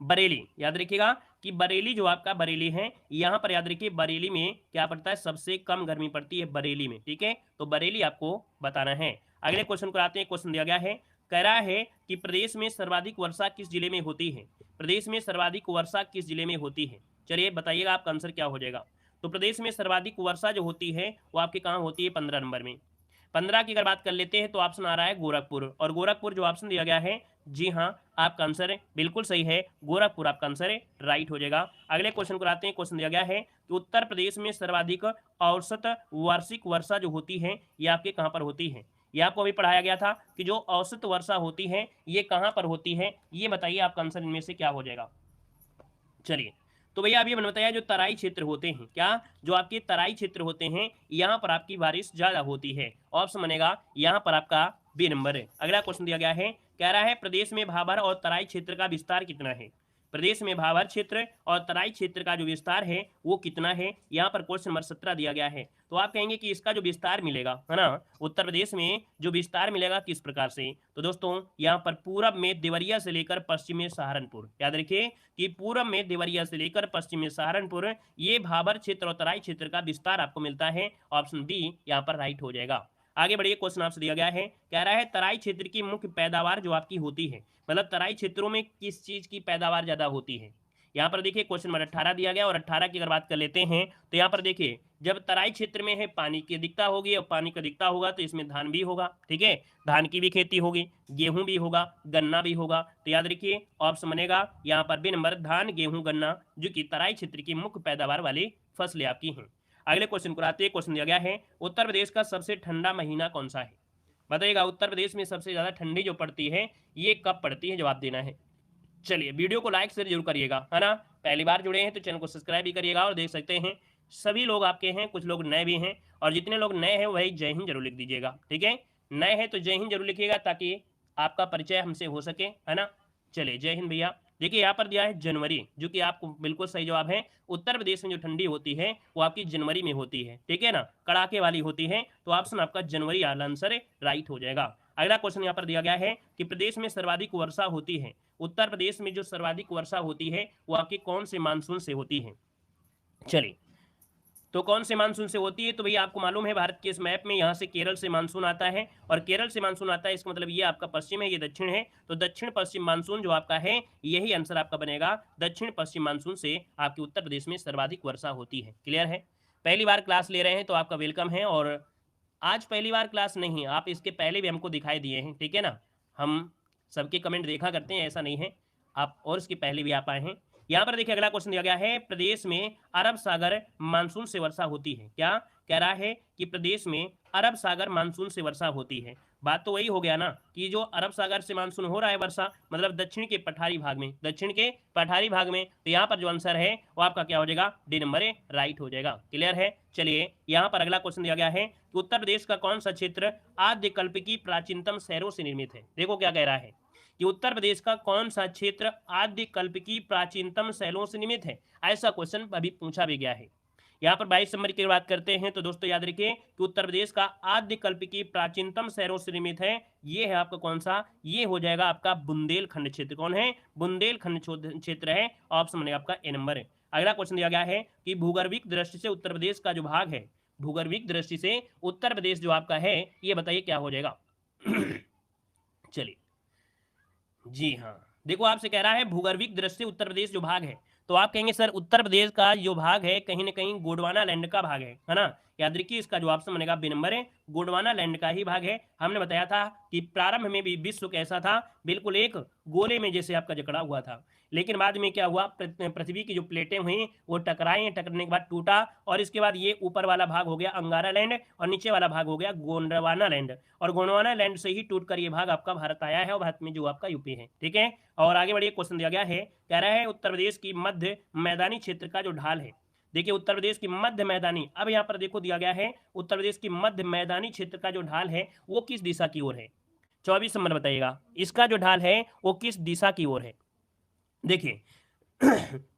बरेली। याद रखिएगा कि बरेली जो आपका बरेली है, यहां पर याद रखिए बरेली में क्या पड़ता है, सबसे कम गर्मी पड़ती है बरेली में। ठीक है, तो बरेली आपको बताना है। अगले क्वेश्चन को आते हैं। क्वेश्चन दिया गया है, कह रहा है कि प्रदेश में सर्वाधिक वर्षा किस जिले में होती है। प्रदेश में सर्वाधिक वर्षा किस जिले में होती है, चलिए बताइएगा आपका आंसर क्या हो जाएगा। तो प्रदेश में सर्वाधिक वर्षा जो होती है वो आपके कहाँ होती है, 15 नंबर में। 15 की अगर बात कर लेते हैं तो ऑप्शन आ रहा है गोरखपुर, और गोरखपुर जो ऑप्शन दिया गया है जी हाँ आपका आंसर है बिल्कुल सही है, गोरखपुर आपका आंसर है राइट हो जाएगा। अगले क्वेश्चन को आते हैं। क्वेश्चन दिया गया है कि उत्तर प्रदेश में सर्वाधिक औसत वार्षिक वर्षा जो होती है ये आपके कहाँ पर होती है। ये आपको अभी पढ़ाया गया था कि जो औसत वर्षा होती है ये कहाँ पर होती है, ये बताइए आपका आंसर इनमें से क्या हो जाएगा। चलिए, तो भैया अभी मैंने बताया जो तराई क्षेत्र होते हैं, क्या जो आपके तराई क्षेत्र होते हैं यहाँ पर आपकी बारिश ज्यादा होती है। ऑप्शन बनेगा यहाँ पर आपका बी नंबर है। अगला क्वेश्चन दिया गया है, कह रहा है प्रदेश में भाबर और तराई क्षेत्र का विस्तार कितना है। प्रदेश में भाबर क्षेत्र और तराई क्षेत्र का जो विस्तार है वो कितना है, यहाँ पर क्वेश्चन नंबर 17 दिया गया है। तो आप कहेंगे कि इसका जो विस्तार मिलेगा है ना, उत्तर प्रदेश में जो विस्तार मिलेगा किस प्रकार से, तो दोस्तों यहाँ पर पूरब में देवरिया से लेकर पश्चिम में सहारनपुर, याद रखिए कि पूरब में देवरिया से लेकर पश्चिम में सहारनपुर, ये भाबर क्षेत्र और तराई क्षेत्र का विस्तार आपको मिलता है। ऑप्शन बी यहाँ पर राइट हो जाएगा। आगे बढ़िए, क्वेश्चन आपसे दिया गया है, कह रहा है तराई क्षेत्र की मुख्य पैदावार जो आपकी होती है, मतलब तराई क्षेत्रों में किस चीज की पैदावार ज्यादा होती है। यहाँ पर देखिए क्वेश्चन नंबर 18 दिया गया और 18 की अगर बात कर लेते हैं तो यहाँ पर देखिए जब तराई क्षेत्र में है पानी की अधिकता होगी और पानी का अधिकता होगा तो इसमें धान भी होगा, ठीक है, धान की भी खेती होगी, गेहूं भी होगा, गन्ना भी होगा। तो याद रखिए ऑप्शन बनेगा यहाँ पर बी नंबर, धान गेहूं गन्ना, जो कि तराई क्षेत्र की मुख्य पैदावार वाली फसलें आपकी हैं। अगले क्वेश्चन को आते हैं। क्वेश्चन दिया गया है, उत्तर प्रदेश का सबसे ठंडा महीना कौन सा है। बताइएगा उत्तर प्रदेश में सबसे ज्यादा ठंडी जो पड़ती है ये कब पड़ती है, जवाब देना है। चलिए वीडियो को लाइक शेयर जरूर करिएगा, है ना। पहली बार जुड़े हैं तो चैनल को सब्सक्राइब भी करिएगा। और देख सकते हैं सभी लोग आपके हैं, कुछ लोग नए भी हैं, और जितने लोग नए हैं वही जय हिंद जरूर लिख दीजिएगा, ठीक है। नए हैं तो जय हिंद जरूर लिखिएगा ताकि आपका परिचय हमसे हो सके, है ना। चलिए जय हिंद भैया। देखिए यहाँ पर दिया है जनवरी, जो कि आपको बिल्कुल सही जवाब है। उत्तर प्रदेश में जो ठंडी होती है वो आपकी जनवरी में होती है, ठीक है ना, कड़ाके वाली होती है। तो ऑप्शन आपका जनवरी आंसर राइट हो जाएगा। अगला क्वेश्चन यहाँ पर दिया गया है कि प्रदेश में सर्वाधिक वर्षा होती है। उत्तर प्रदेश में जो सर्वाधिक वर्षा होती है वो आपके कौन से मानसून से होती है। चलिए, तो कौन से मानसून से होती है, तो भैया आपको मालूम है भारत के इस मैप में यहाँ से केरल से मानसून आता है, और केरल से मानसून आता है इसका मतलब ये आपका पश्चिम है, ये दक्षिण है। तो दक्षिण पश्चिम मानसून जो आपका है यही आंसर आपका बनेगा, दक्षिण पश्चिम मानसून से आपके उत्तर प्रदेश में सर्वाधिक वर्षा होती है। क्लियर है। पहली बार क्लास ले रहे हैं तो आपका वेलकम है, और आज पहली बार क्लास नहीं, आप इसके पहले भी हमको दिखाई दिए हैं, ठीक है ना। हम सबके कमेंट देखा करते हैं, ऐसा नहीं है, आप और इसके पहले भी आप आए हैं। यहाँ पर देखिए अगला क्वेश्चन दिया गया है, प्रदेश में अरब सागर मानसून से वर्षा होती है। क्या कह रहा है कि प्रदेश में अरब सागर मानसून से वर्षा होती है। बात तो वही हो गया ना कि जो अरब सागर से मानसून हो रहा है वर्षा, मतलब दक्षिण के पठारी भाग में, दक्षिण के पठारी भाग में। तो यहाँ पर जो आंसर है वो आपका क्या हो जाएगा, डी नंबर ए राइट हो जाएगा। क्लियर है। चलिए यहाँ पर अगला क्वेश्चन दिया गया है कि उत्तर प्रदेश का कौन सा क्षेत्र आद्यकल्प की प्राचीनतम शहरों से निर्मित है। देखो क्या कह रहा है कि उत्तर प्रदेश का कौन सा क्षेत्र आद्यकल्प की प्राचीनतम शैलों से निर्मित है। ऐसा क्वेश्चन अभी पूछा भी गया है। यहाँ पर 22 नंबर की बात करते हैं तो दोस्तों याद रखिए कि उत्तर प्रदेश का आद्यकल्प की प्राचीनतम शहरों से निर्मित है, ये है आपका कौन सा, ये हो जाएगा आपका बुंदेलखंड क्षेत्र। कौन है, बुंदेलखंड क्षेत्र है। ऑप्शन बनेगा आपका ए नंबर है। अगला क्वेश्चन दिया गया है कि भूगर्भिक दृष्टि से उत्तर प्रदेश का जो भाग है, भूगर्भिक दृष्टि से उत्तर प्रदेश जो आपका है ये बताइए क्या हो जाएगा। चलिए जी हाँ, देखो आपसे कह रहा है भूगर्भिक दृष्टि से उत्तर प्रदेश जो भाग है, तो आप कहेंगे सर उत्तर प्रदेश का जो भाग है कहीं ना कहीं गोंडवाना लैंड का भाग है ना। याद रखिए इसका जो ऑप्शन बनेगा बी नंबर है, गोंडवाना लैंड का ही भाग है। हमने बताया था कि प्रारंभ में भी विश्व कैसा था, बिल्कुल एक गोले में जैसे आपका जकड़ा हुआ था, लेकिन बाद में क्या हुआ, पृथ्वी की जो प्लेटें हुई वो टकराई, टकराने के बाद टूटा, और इसके बाद ये ऊपर वाला भाग हो गया अंगारा लैंड और नीचे वाला भाग हो गया गोंडवाना लैंड, और गोंडवाना लैंड से ही टूट कर ये भाग आपका भारत आया है, और भारत में जो आपका यूपी है, ठीक है। और आगे बढ़िए, क्वेश्चन दिया गया है, कह रहा है उत्तर प्रदेश की मध्य मैदानी क्षेत्र का जो ढाल है। देखिए उत्तर प्रदेश की मध्य मैदानी, अब यहाँ पर देखो दिया गया है उत्तर प्रदेश की मध्य मैदानी क्षेत्र का जो ढाल है वो किस दिशा की ओर है। 24 नंबर बताइएगा, इसका जो ढाल है वो किस दिशा की ओर है। देखिए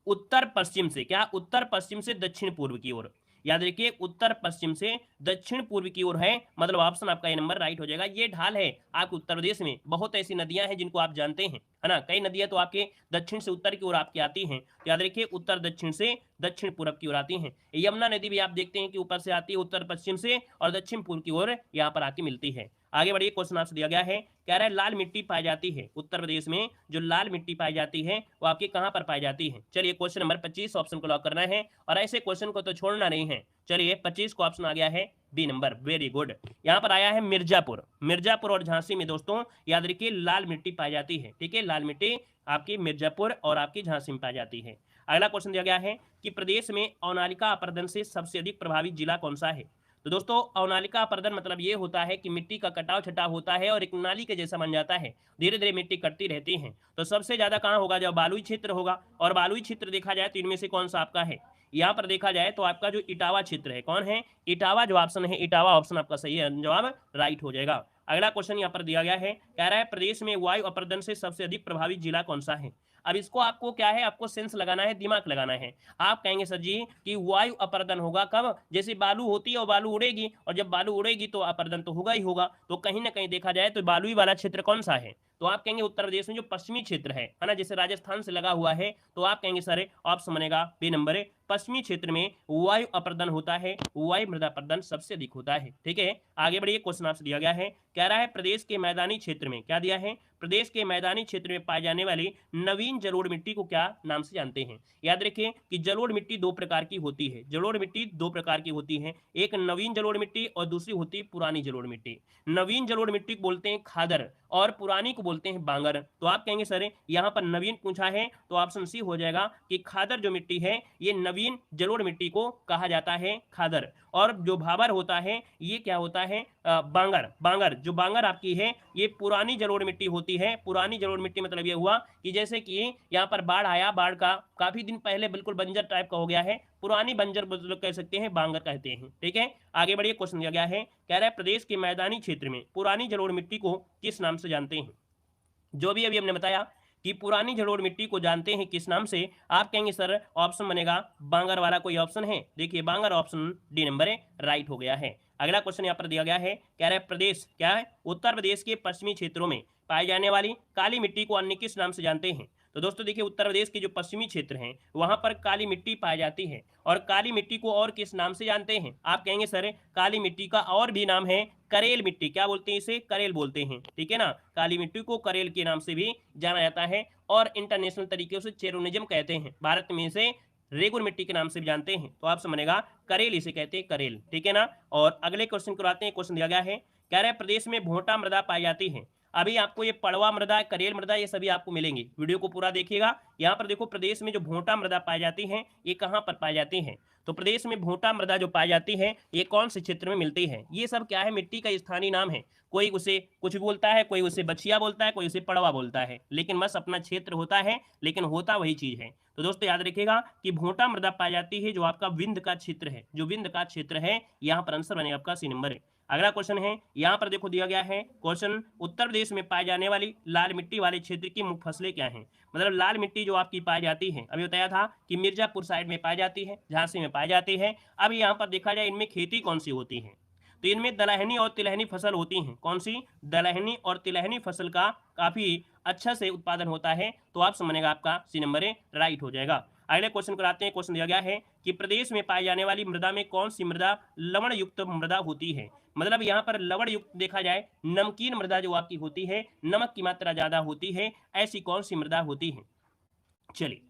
उत्तर पश्चिम से, क्या उत्तर पश्चिम से दक्षिण पूर्व की ओर। याद रखिए उत्तर पश्चिम से दक्षिण पूर्व की ओर है, मतलब ऑप्शन आपका ये नंबर राइट हो जाएगा। ये ढाल है आपके उत्तर प्रदेश में, बहुत ऐसी नदियां हैं जिनको आप जानते हैं, है ना। कई नदियां तो आपके दक्षिण से उत्तर की ओर आपकी आती हैं, तो याद रखिए उत्तर दक्षिण से दक्षिण पूर्व की ओर आती हैं। यमुना नदी भी आप देखते हैं कि ऊपर से आती है उत्तर पश्चिम से, और दक्षिण पूर्व की ओर यहाँ पर आके मिलती है। आगे बढ़िए, क्वेश्चन आपसे दिया गया है, कह रहा है लाल मिट्टी पाई जाती है उत्तर प्रदेश में, जो लाल मिट्टी पाई जाती है वो आपके कहां पर पाई जाती है। चलिए क्वेश्चन नंबर 25 ऑप्शन को लॉक करना है, और ऐसे क्वेश्चन को तो छोड़ना नहीं है। चलिए 25 को ऑप्शन आ गया है बी नंबर, वेरी गुड। यहाँ पर आया है मिर्जापुर, मिर्जापुर और झांसी में दोस्तों याद रखिए लाल मिट्टी पाई जाती है, ठीक है। लाल मिट्टी आपकी मिर्जापुर और आपकी झांसी में पाई जाती है। अगला क्वेश्चन दिया गया है कि प्रदेश में अनालिका अपर्दन से सबसे अधिक प्रभावित जिला कौन सा है। तो दोस्तों अवनालिका अपर्दन मतलब ये होता है कि मिट्टी का कटाव छटाव होता है और एक नाली के जैसा बन जाता है, धीरे धीरे मिट्टी कटती रहती है। तो सबसे ज्यादा कहाँ होगा, जब बालुई क्षेत्र होगा। और बालुई क्षेत्र देखा जाए तो इनमें से कौन सा आपका है, यहाँ पर देखा जाए तो आपका जो इटावा क्षेत्र है, कौन है, इटावा जो ऑप्शन है, इटावा ऑप्शन आपका सही है, जवाब राइट हो जाएगा। अगला क्वेश्चन यहाँ पर दिया गया है, कह रहा है प्रदेश में वायु अपर्दन से सबसे अधिक प्रभावित जिला कौन सा है। अब इसको आपको क्या है, आपको सेंस लगाना है, दिमाग लगाना है। आप कहेंगे सर जी कि वायु अपर्दन होगा कब, जैसे बालू होती है और बालू उड़ेगी, और जब बालू उड़ेगी तो अपर्दन तो होगा ही होगा। तो कहीं ना कहीं देखा जाए तो बालुई वाला क्षेत्र कौन सा है, तो आप कहेंगे उत्तर प्रदेश में जो पश्चिमी क्षेत्र है ना, जैसे राजस्थान से लगा हुआ है, तो आप कहेंगे सर ऑप्शन बनेगा बी नंबर, पश्चिमी क्षेत्र में वायु अपर्दन होता है, वायु मृदा अपर्दन सबसे अधिक होता है। ठीक है, आगे बढ़िए, क्वेश्चन आपसे दिया गया है, कह रहा है प्रदेश के मैदानी क्षेत्र में, क्या दिया है, प्रदेश के मैदानी क्षेत्र में पाई जाने वाली नवीन जलोढ़ मिट्टी को क्या नाम से जानते हैं। याद रखें कि जलोढ़ मिट्टी दो प्रकार की होती है, जलोढ़ मिट्टी दो प्रकार की होती है, एक नवीन जलोढ़ मिट्टी और दूसरी होती है पुरानी जलोढ़ मिट्टी। नवीन जलोढ़ मिट्टी को बोलते हैं खादर और पुरानी को बोलते हैं बांगर। तो आप कहेंगे सर यहाँ पर नवीन पूछा है, तो ऑप्शन सी हो जाएगा कि खादर जो मिट्टी है ये नवीन जलोढ़ मिट्टी को कहा जाता है खादर, और जो भाबर होता है ये क्या होता है, बांगर। बांगर जो बांगर आपकी है ये पुरानी जलोढ़ मिट्टी होती है। पुरानी जलोढ़ मिट्टी मतलब ये हुआ कि जैसे कि यहाँ पर बाढ़ आया, बाढ़ का काफी दिन पहले बिल्कुल बंजर टाइप का हो गया है, पुरानी बंजर लोग कह सकते हैं, बांगर कहते हैं। ठीक है, आगे बढ़िए, क्वेश्चन दिया गया है, कह रहा है प्रदेश के मैदानी क्षेत्र में पुरानी जलोढ़ मिट्टी को किस नाम से जानते हैं। जो भी अभी हमने बताया कि पुरानी जलोढ़ मिट्टी को जानते हैं किस नाम से, आप कहेंगे सर ऑप्शन बनेगा बांगर वाला कोई ऑप्शन है। देखिए बांगर ऑप्शन डी नंबर है, राइट हो गया है। अगला क्वेश्चन यहाँ पर दिया गया है, कह रहा है प्रदेश क्या है, उत्तर प्रदेश के पश्चिमी क्षेत्रों में पाई जाने वाली काली मिट्टी को अन्य किस नाम से जानते हैं। तो दोस्तों देखिए उत्तर प्रदेश के जो पश्चिमी क्षेत्र हैं वहां पर काली मिट्टी पाई जाती है, और काली मिट्टी को और किस नाम से जानते हैं। आप कहेंगे सर काली मिट्टी का और भी नाम है करेल मिट्टी, क्या बोलते हैं इसे, करेल बोलते हैं। ठीक है ना, काली मिट्टी को करेल के नाम से भी जाना जाता है, और इंटरनेशनल तरीके से चेरोनिज्म कहते हैं, भारत में इसे रेगुर मिट्टी के नाम से भी जानते हैं। तो आप समझेगा करेल इसे कहते हैं, करेल। ठीक है ना, और अगले क्वेश्चन को आते हैं। क्वेश्चन दिया गया है, कह रहा है प्रदेश में भोटा मृदा पाई जाती है। अभी आपको ये पड़वा मृदा, करेल मृदा, ये सभी आपको मिलेंगे, वीडियो को पूरा देखिएगा। यहाँ पर देखो प्रदेश में जो भोटा मृदा पाई जाती है ये कहाँ पर पाई जाती है, तो प्रदेश में भोटा मृदा जो पाई जाती है ये कौन से क्षेत्र में मिलती है। ये सब क्या है, मिट्टी का स्थानीय नाम है, कोई उसे कुछ बोलता है, कोई उसे बछिया बोलता है, कोई उसे पड़वा बोलता है, लेकिन बस अपना क्षेत्र होता है, लेकिन होता वही चीज है। तो दोस्तों याद रखिएगा कि भोटा मृदा पाई जाती है जो आपका विंध्य का क्षेत्र है, जो विंध्य का क्षेत्र है, यहाँ पर आंसर बनेगा आपका सी नंबर है। अगला क्वेश्चन है, यहाँ पर देखो दिया गया है क्वेश्चन, उत्तर प्रदेश में पाई जाने वाली लाल मिट्टी वाले क्षेत्र की मुख्य फसलें क्या हैं। मतलब लाल मिट्टी जो आपकी पाई जाती है, अभी बताया था कि मिर्जापुर साइड में पाई जाती है, झांसी में पाई जाती है। अब यहाँ पर देखा जाए इनमें खेती कौन सी होती है, तो इनमें दलहनी और तिलहनी फसल होती हैं। कौन सी, दलहनी और तिलहनी फसल का काफी अच्छा से उत्पादन होता है। तो आप समझेगा आपका सी नंबर राइट हो जाएगा। अगले क्वेश्चन को आते हैं। क्वेश्चन दिया गया है कि प्रदेश में पाई जाने वाली मृदा में कौन सी मृदा लवण युक्त मृदा होती है। मतलब यहाँ पर लवण युक्त देखा जाए नमकीन मृदा जो आपकी होती है, नमक की मात्रा ज्यादा होती है, ऐसी कौन सी मृदा होती है। चलिए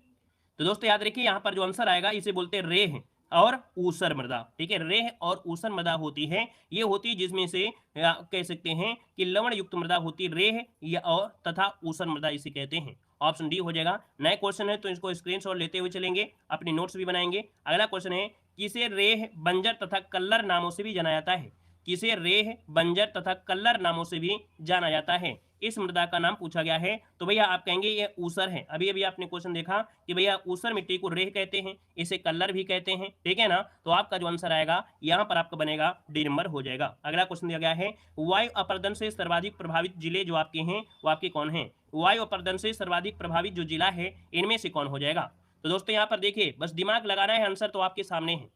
तो दोस्तों याद रखिए यहाँ पर जो आंसर आएगा इसे बोलते हैं रेह और ऊसर मृदा। ठीक है, रेह और ऊसर मृदा होती है, ये होती है जिसमें से कह सकते हैं कि लवण युक्त मृदा होती है रेह या और तथा ऊसर मृदा इसे कहते हैं। ऑप्शन डी हो जाएगा। नए क्वेश्चन है तो इसको स्क्रीनशॉट लेते हुए चलेंगे, अपनी नोट्स भी बनाएंगे। अगला क्वेश्चन है, किसे रेह, बंजर तथा कल्लर नामों से भी जाना जाता है। किसे रेह, बंजर तथा कल्लर नामों से भी जाना जाता है, इस मृदा का नाम पूछा गया है। तो भैया आप कहेंगे ये ऊसर है। अभी अभी आपने क्वेश्चन देखा कि भैया ऊसर मिट्टी को रेह कहते हैं, इसे कल्लर भी कहते हैं। ठीक है ना, तो आपका जो आंसर आएगा यहाँ पर आपका बनेगा डी नंबर हो जाएगा। अगला क्वेश्चन दिया गया है, वायु अपर्दन से सर्वाधिक प्रभावित जिले जो आपके हैं वो आपके कौन है। वायु अपर्दन से सर्वाधिक प्रभावित जो जिला है इनमें से कौन हो जाएगा। तो दोस्तों यहाँ पर देखिए बस दिमाग लगाना है, आंसर तो आपके सामने है।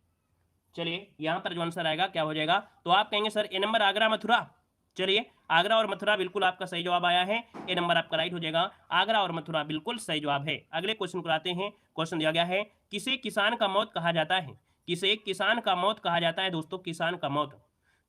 चलिए यहाँ पर जो आंसर आएगा क्या हो जाएगा, तो आप कहेंगे सर ए नंबर आगरा मथुरा। चलिए आगरा और मथुरा बिल्कुल आपका सही जवाब आया है, ए नंबर आपका राइट हो जाएगा। आगरा और मथुरा बिल्कुल सही जवाब है। अगले क्वेश्चन को आते हैं। क्वेश्चन दिया गया है, किसे किसान का मौत कहा जाता है। किसे किसान का मौत कहा जाता है। दोस्तों किसान का मौत,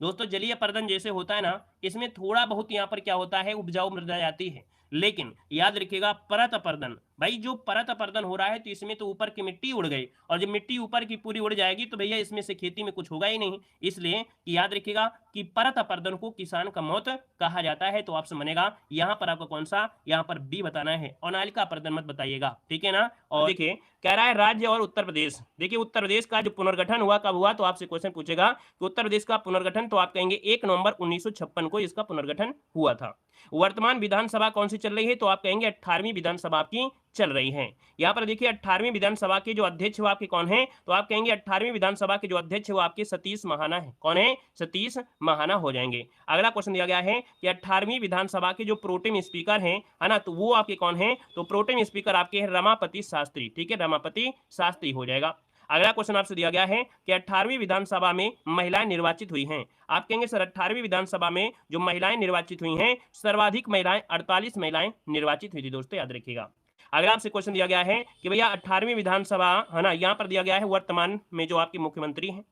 दोस्तों जलीय अपर्दन जैसे होता है ना, इसमें थोड़ा बहुत यहाँ पर क्या होता है, उपजाऊ मृदा जाती है, लेकिन याद रखिएगा परत अपर्दन भाई जो परत अपर्दन हो रहा है तो इसमें तो ऊपर की मिट्टी उड़ गई, और जब मिट्टी ऊपर की पूरी उड़ जाएगी तो भैया इसमें से खेती में कुछ होगा ही नहीं। इसलिए कि याद रखिएगा कि परत अपर्दन को किसान का मौत कहा जाता है। तो ऑप्शन बनेगा यहाँ पर आपको कौन सा, यहाँ पर बी बताना है, अनालिका अपर्दन मत बताइएगा, ठीक है ना। और देखिए कह रहा है राज्य और उत्तर प्रदेश। देखिए उत्तर प्रदेश का जो पुनर्गठन हुआ कब हुआ, तो आपसे क्वेश्चन पूछेगा कि उत्तर प्रदेश का पुनर्गठन, तो आप कहेंगे 1 नवंबर 1956 को इसका पुनर्गठन हुआ था। वर्तमान विधानसभा कौन सी चल रही है, तो आप कहेंगे 18वीं विधानसभा आपकी चल रही है। यहाँ पर देखिए 18वीं विधानसभा के जो अध्यक्ष वो आपके कौन है, तो आप कहेंगे 18वीं विधानसभा के जो अध्यक्ष वो आपके सतीश महाना है। कौन है, सतीश महाना हो जाएंगे। अगला क्वेश्चन दिया गया है कि 18वीं विधानसभा के जो प्रोटेम स्पीकर हैं, है ना, तो वो आपके कौन है, तो प्रोटेम स्पीकर आपके हैं रमापति शास्त्री, ठीक है, रमापति शास्त्री हो जाएगा। अगला क्वेश्चन आपसे दिया गया है कि 18वीं विधानसभा में महिलाएं निर्वाचित हुई हैं। आप कहेंगे सर 18वीं विधानसभा में जो महिलाएं निर्वाचित हुई हैं, सर्वाधिक महिलाएं 48 महिलाएं निर्वाचित हुई थी, दोस्तों याद रखिएगा। अगला आपसे क्वेश्चन दिया गया है कि भैया 18वीं विधानसभा, है ना, यहाँ पर दिया गया है वर्तमान में जो आपके मुख्यमंत्री हैं,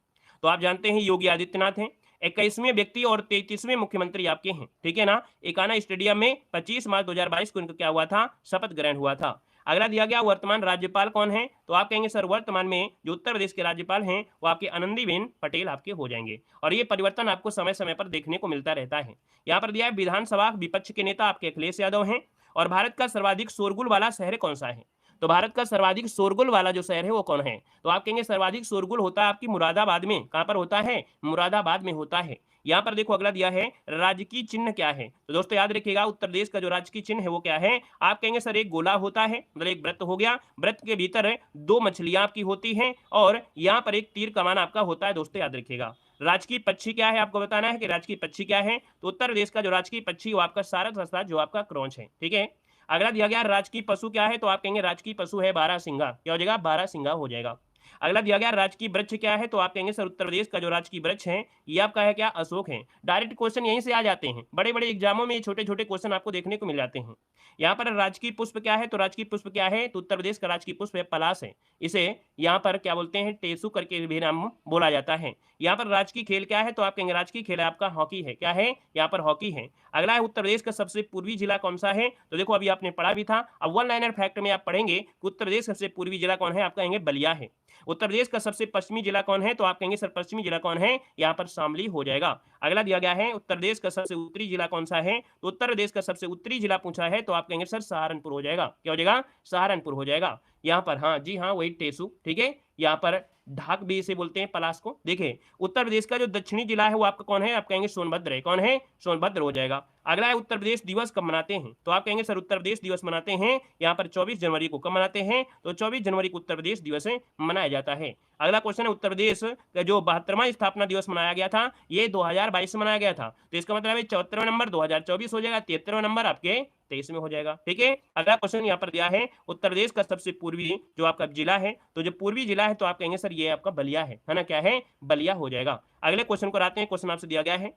तो आप जानते हैं योगी आदित्यनाथ हैं। 21वें व्यक्ति और 33वें मुख्यमंत्री आपके हैं, ठीक है ना। एकाना स्टेडियम में 25 मार्च 2022 को इनका क्या हुआ था, शपथ ग्रहण हुआ था। अगला दिया गया वर्तमान राज्यपाल कौन है, तो आप कहेंगे सर वर्तमान में जो उत्तर प्रदेश के राज्यपाल हैं वो आपके आनंदीबेन पटेल आपके हो जाएंगे। और ये परिवर्तन आपको समय समय पर देखने को मिलता रहता है। यहाँ पर दिया है विधानसभा विपक्ष के नेता आपके अखिलेश यादव हैं। और भारत का सर्वाधिक शोरगुल वाला शहर कौन सा है, तो भारत का सर्वाधिक शोरगुल वाला जो शहर है वो कौन है, तो आप कहेंगे सर्वाधिक शोरगुल होता है आपकी मुरादाबाद में। कहां पर होता है, मुरादाबाद में होता है। यहाँ पर देखो अगला दिया है राजकीय चिन्ह क्या है, तो दोस्तों याद रखिएगा उत्तर प्रदेश का जो राजकीय चिन्ह है वो क्या है। आप कहेंगे सर एक गोला होता है, मतलब एक वृत्त हो गया, वृत्त के भीतर 2 मछलियां आपकी होती हैं, और यहाँ पर एक तीर कमान आपका होता है, दोस्तों याद रखिएगा। राजकीय पक्षी क्या है, आपको बताना है कि राजकीय पक्षी क्या है, तो उत्तर प्रदेश का जो राजकीय पक्षी वो आपका सारस अर्थात जो आपका क्रॉच है, ठीक है। अगला दिया गया राजकीय पशु क्या है, तो आप कहेंगे राजकीय पशु है बारहसिंगा, क्या हो जाएगा, बारहसिंगा हो जाएगा। अगला दिया गया राजकीय वृक्ष क्या है, तो आप कहेंगे सर उत्तर प्रदेश का जो राजकीय वृक्ष है ये आपका है क्या, अशोक है। डायरेक्ट क्वेश्चन यहीं से आ जाते हैं, बड़े बड़े एग्जामों में छोटे छोटे क्वेश्चन आपको देखने को मिल जाते हैं। यहाँ पर राजकीय पुष्प क्या है, तो राजकीय पुष्प क्या है, तो उत्तर प्रदेश का राजकीय पुष्प है पलाश है। इसे यहाँ पर क्या बोलते हैं, टेसु करके भी नाम बोला जाता है। यहाँ पर राजकीय खेल क्या है, तो आप कहेंगे राजकीय खेल आपका हॉकी है, क्या है, यहाँ पर हॉकी है। अगला है उत्तर प्रदेश का सबसे पूर्वी जिला कौन सा है, तो देखो अभी आपने पढ़ा भी था, अब वन लाइनर फैक्ट में आप पढ़ेंगे कि उत्तर प्रदेश का सबसे पूर्वी जिला कौन है, आप कहेंगे बलिया है। उत्तर प्रदेश का सबसे पश्चिमी जिला कौन है, तो आप कहेंगे सर पश्चिमी जिला कौन है, यहाँ पर शामली हो जाएगा। अगला दिया गया है उत्तर प्रदेश का सबसे उत्तरी जिला कौन सा है, तो उत्तर प्रदेश का सबसे उत्तरी जिला पूछा है, तो आप कहेंगे सर सहारनपुर हो जाएगा, क्या हो जाएगा, सहारनपुर हो जाएगा। यहाँ पर हाँ जी हाँ वही टेसु, ठीक है। यहाँ पर ढाक भी इसे बोलते हैं पलाश को। देखिए उत्तर प्रदेश का जो दक्षिणी जिला है वो आपका कौन है, आप कहेंगे सोनभद्र है, कौन है, सोनभद्र हो जाएगा। अगला है उत्तर प्रदेश दिवस कब मनाते हैं, तो आप कहेंगे सर उत्तर प्रदेश दिवस मनाते हैं यहाँ पर 24 जनवरी को। कब मनाते हैं, तो 24 जनवरी को उत्तर प्रदेश दिवस मनाया जाता है। अगला क्वेश्चन है उत्तर प्रदेश का जो 72वां स्थापना दिवस मनाया गया था ये 2022 में मनाया गया था, तो इसका मतलब है 74वां नंबर 2024 हो जाएगा, 73वां नंबर आपके 23 में हो जाएगा, ठीक है। अगला क्वेश्चन यहाँ पर दिया है उत्तर प्रदेश का सबसे पूर्वी जो आपका जिला है, तो जो पूर्वी जिला है तो आप कहेंगे सर ये आपका बलिया है ना, क्या है, बलिया हो जाएगा। अगले क्वेश्चन को आते हैं। क्वेश्चन आपसे दिया गया है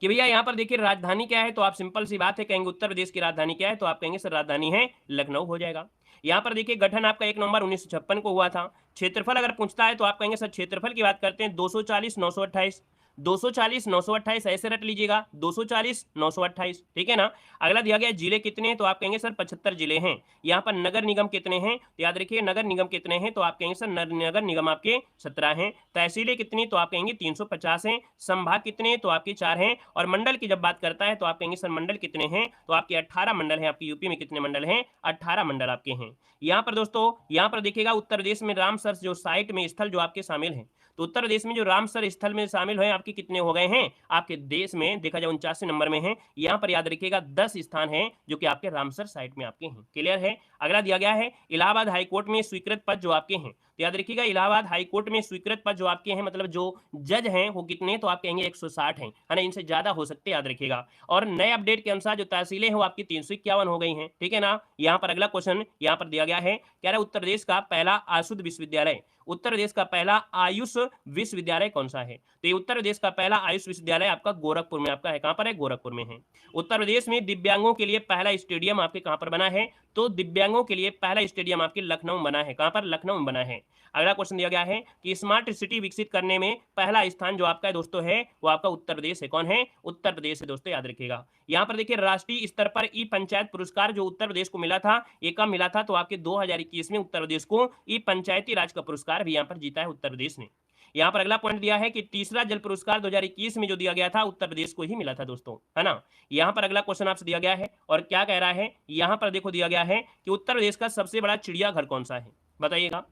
कि भैया यहाँ पर देखिए राजधानी क्या है, तो आप सिंपल सी बात है कहेंगे उत्तर प्रदेश की राजधानी क्या है, तो आप कहेंगे सर राजधानी है लखनऊ हो जाएगा। यहाँ पर देखिए गठन आपका 1 नवंबर 1956 को हुआ था। क्षेत्रफल अगर पूछता है तो आप कहेंगे सर क्षेत्रफल की बात करते हैं 240 928, 240 928 ऐसे रट लीजिएगा, 240 928, ठीक है ना। अगला दिया गया जिले कितने हैं, तो आप कहेंगे सर 75 जिले हैं। यहाँ पर नगर निगम कितने हैं, तो याद रखिए नगर निगम कितने हैं, तो आप कहेंगे सर नगर निगम आपके 17 हैं। तहसीलें कितनी, तो आप कहेंगे 350 हैं। संभाग कितने, तो आपके 4 हैं। और मंडल की जब बात करता है तो आप कहेंगे सर मंडल कितने हैं, तो आपके 18 मंडल हैं। आपके यूपी में कितने मंडल हैं, 18 मंडल आपके हैं। यहाँ पर दोस्तों यहाँ पर देखिएगा उत्तर प्रदेश में रामसर जो साइट में स्थल जो आपके शामिल हैं, तो उत्तर प्रदेश में जो रामसर स्थल में शामिल है आपके कितने हो गए हैं, आपके देश में देखा जाए 49 नंबर में है। यहाँ पर याद रखिएगा 10 स्थान हैं जो कि आपके रामसर साइट में आपके हैं, क्लियर है। अगला दिया गया है इलाहाबाद हाईकोर्ट में स्वीकृत पद जो आपके हैं, तो याद रखिएगा इलाहाबाद हाईकोर्ट में स्वीकृत पद जो आपके हैं मतलब जो जज हैं वो कितने, तो आप कहेंगे 160 हैं, है ना, इनसे ज्यादा हो सकते हैं, याद रखिएगा। और नए अपडेट के अनुसार जो तहसीलें हैं वो आपकी 351 हो गई हैं, ठीक है ना। यहाँ पर अगला क्वेश्चन यहाँ पर दिया गया है, कह रहा है उत्तर प्रदेश का पहला आशुद्ध विश्वविद्यालय, उत्तर प्रदेश का पहला आयुष विश्वविद्यालय कौन सा है? तो ये उत्तर प्रदेश का पहला आयुष विश्वविद्यालय आपका गोरखपुर में आपका है। कहां पर है? गोरखपुर में है। उत्तर प्रदेश में दिव्यांगों के लिए पहला स्टेडियम आपके कहां पर बना है? तो दिव्यांगों के लिए पहला स्टेडियम आपके लखनऊ में बना है। कहां पर? लखनऊ में बना है। अगला क्वेश्चन दिया गया है कि स्मार्ट सिटी विकसित करने में पहला स्थान जो आपका है दोस्तों है वो आपका उत्तर प्रदेश है। कौन है? उत्तर प्रदेश है दोस्तों, याद रखिएगा। यहाँ पर देखिए राष्ट्रीय स्तर पर ई पंचायत पुरस्कार जो उत्तर प्रदेश को मिला था, ये कब मिला था? तो आपके 2021 में उत्तर प्रदेश को ई पंचायती राज का पुरस्कार भी यहाँ पर जीता है उत्तर प्रदेश ने। यहाँ पर अगला पॉइंट दिया है कि तीसरा जल पुरस्कार 2021 में जो दिया गया था उत्तर प्रदेश को ही मिला था दोस्तों, है ना। यहाँ पर अगला क्वेश्चन आपसे दिया गया है और क्या कह रहा है, यहाँ पर देखो दिया गया है कि उत्तर प्रदेश का सबसे बड़ा चिड़ियाघर कौन सा है? बताइएगा।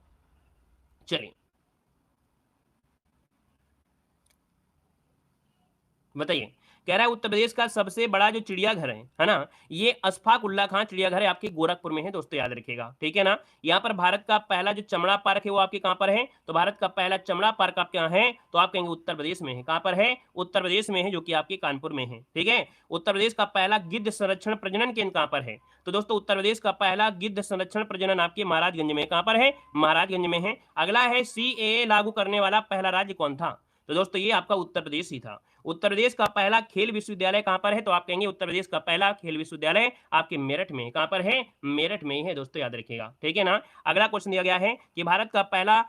चलिए बताइए। कह रहा है उत्तर प्रदेश का सबसे बड़ा जो चिड़ियाघर है ना, ये अशफाक उल्ला खां चिड़ियाघर है, आपके गोरखपुर में है दोस्तों, याद रखिएगा। ठीक है ना। यहाँ पर भारत का पहला जो चमड़ा पार्क है वो आपके कहां पर है? तो भारत का पहला चमड़ा पार्क आपके यहाँ है, तो आप कहेंगे उत्तर प्रदेश में है। कहां पर है? उत्तर प्रदेश में है, जो कि आपके कानपुर में है। ठीक है। उत्तर प्रदेश का पहला गिद्ध संरक्षण प्रजनन केंद्र कहां पर है? तो दोस्तों उत्तर प्रदेश का पहला गिद्ध संरक्षण प्रजनन आपके महाराजगंज में। कहां पर है? महाराजगंज में है। अगला है सीएए लागू करने वाला पहला राज्य कौन था? तो दोस्तों ये आपका उत्तर प्रदेश ही था। उत्तर प्रदेश का पहला खेल विश्वविद्यालय कहां पर है? तो आप कहेंगे उत्तर प्रदेश का पहला खेल विश्वविद्यालय आपके मेरठ में। कहां पर है? मेरठ में ही है दोस्तों, याद रखिएगा। ठीक है ना। अगला क्वेश्चन दिया गया है कि भारत का पहला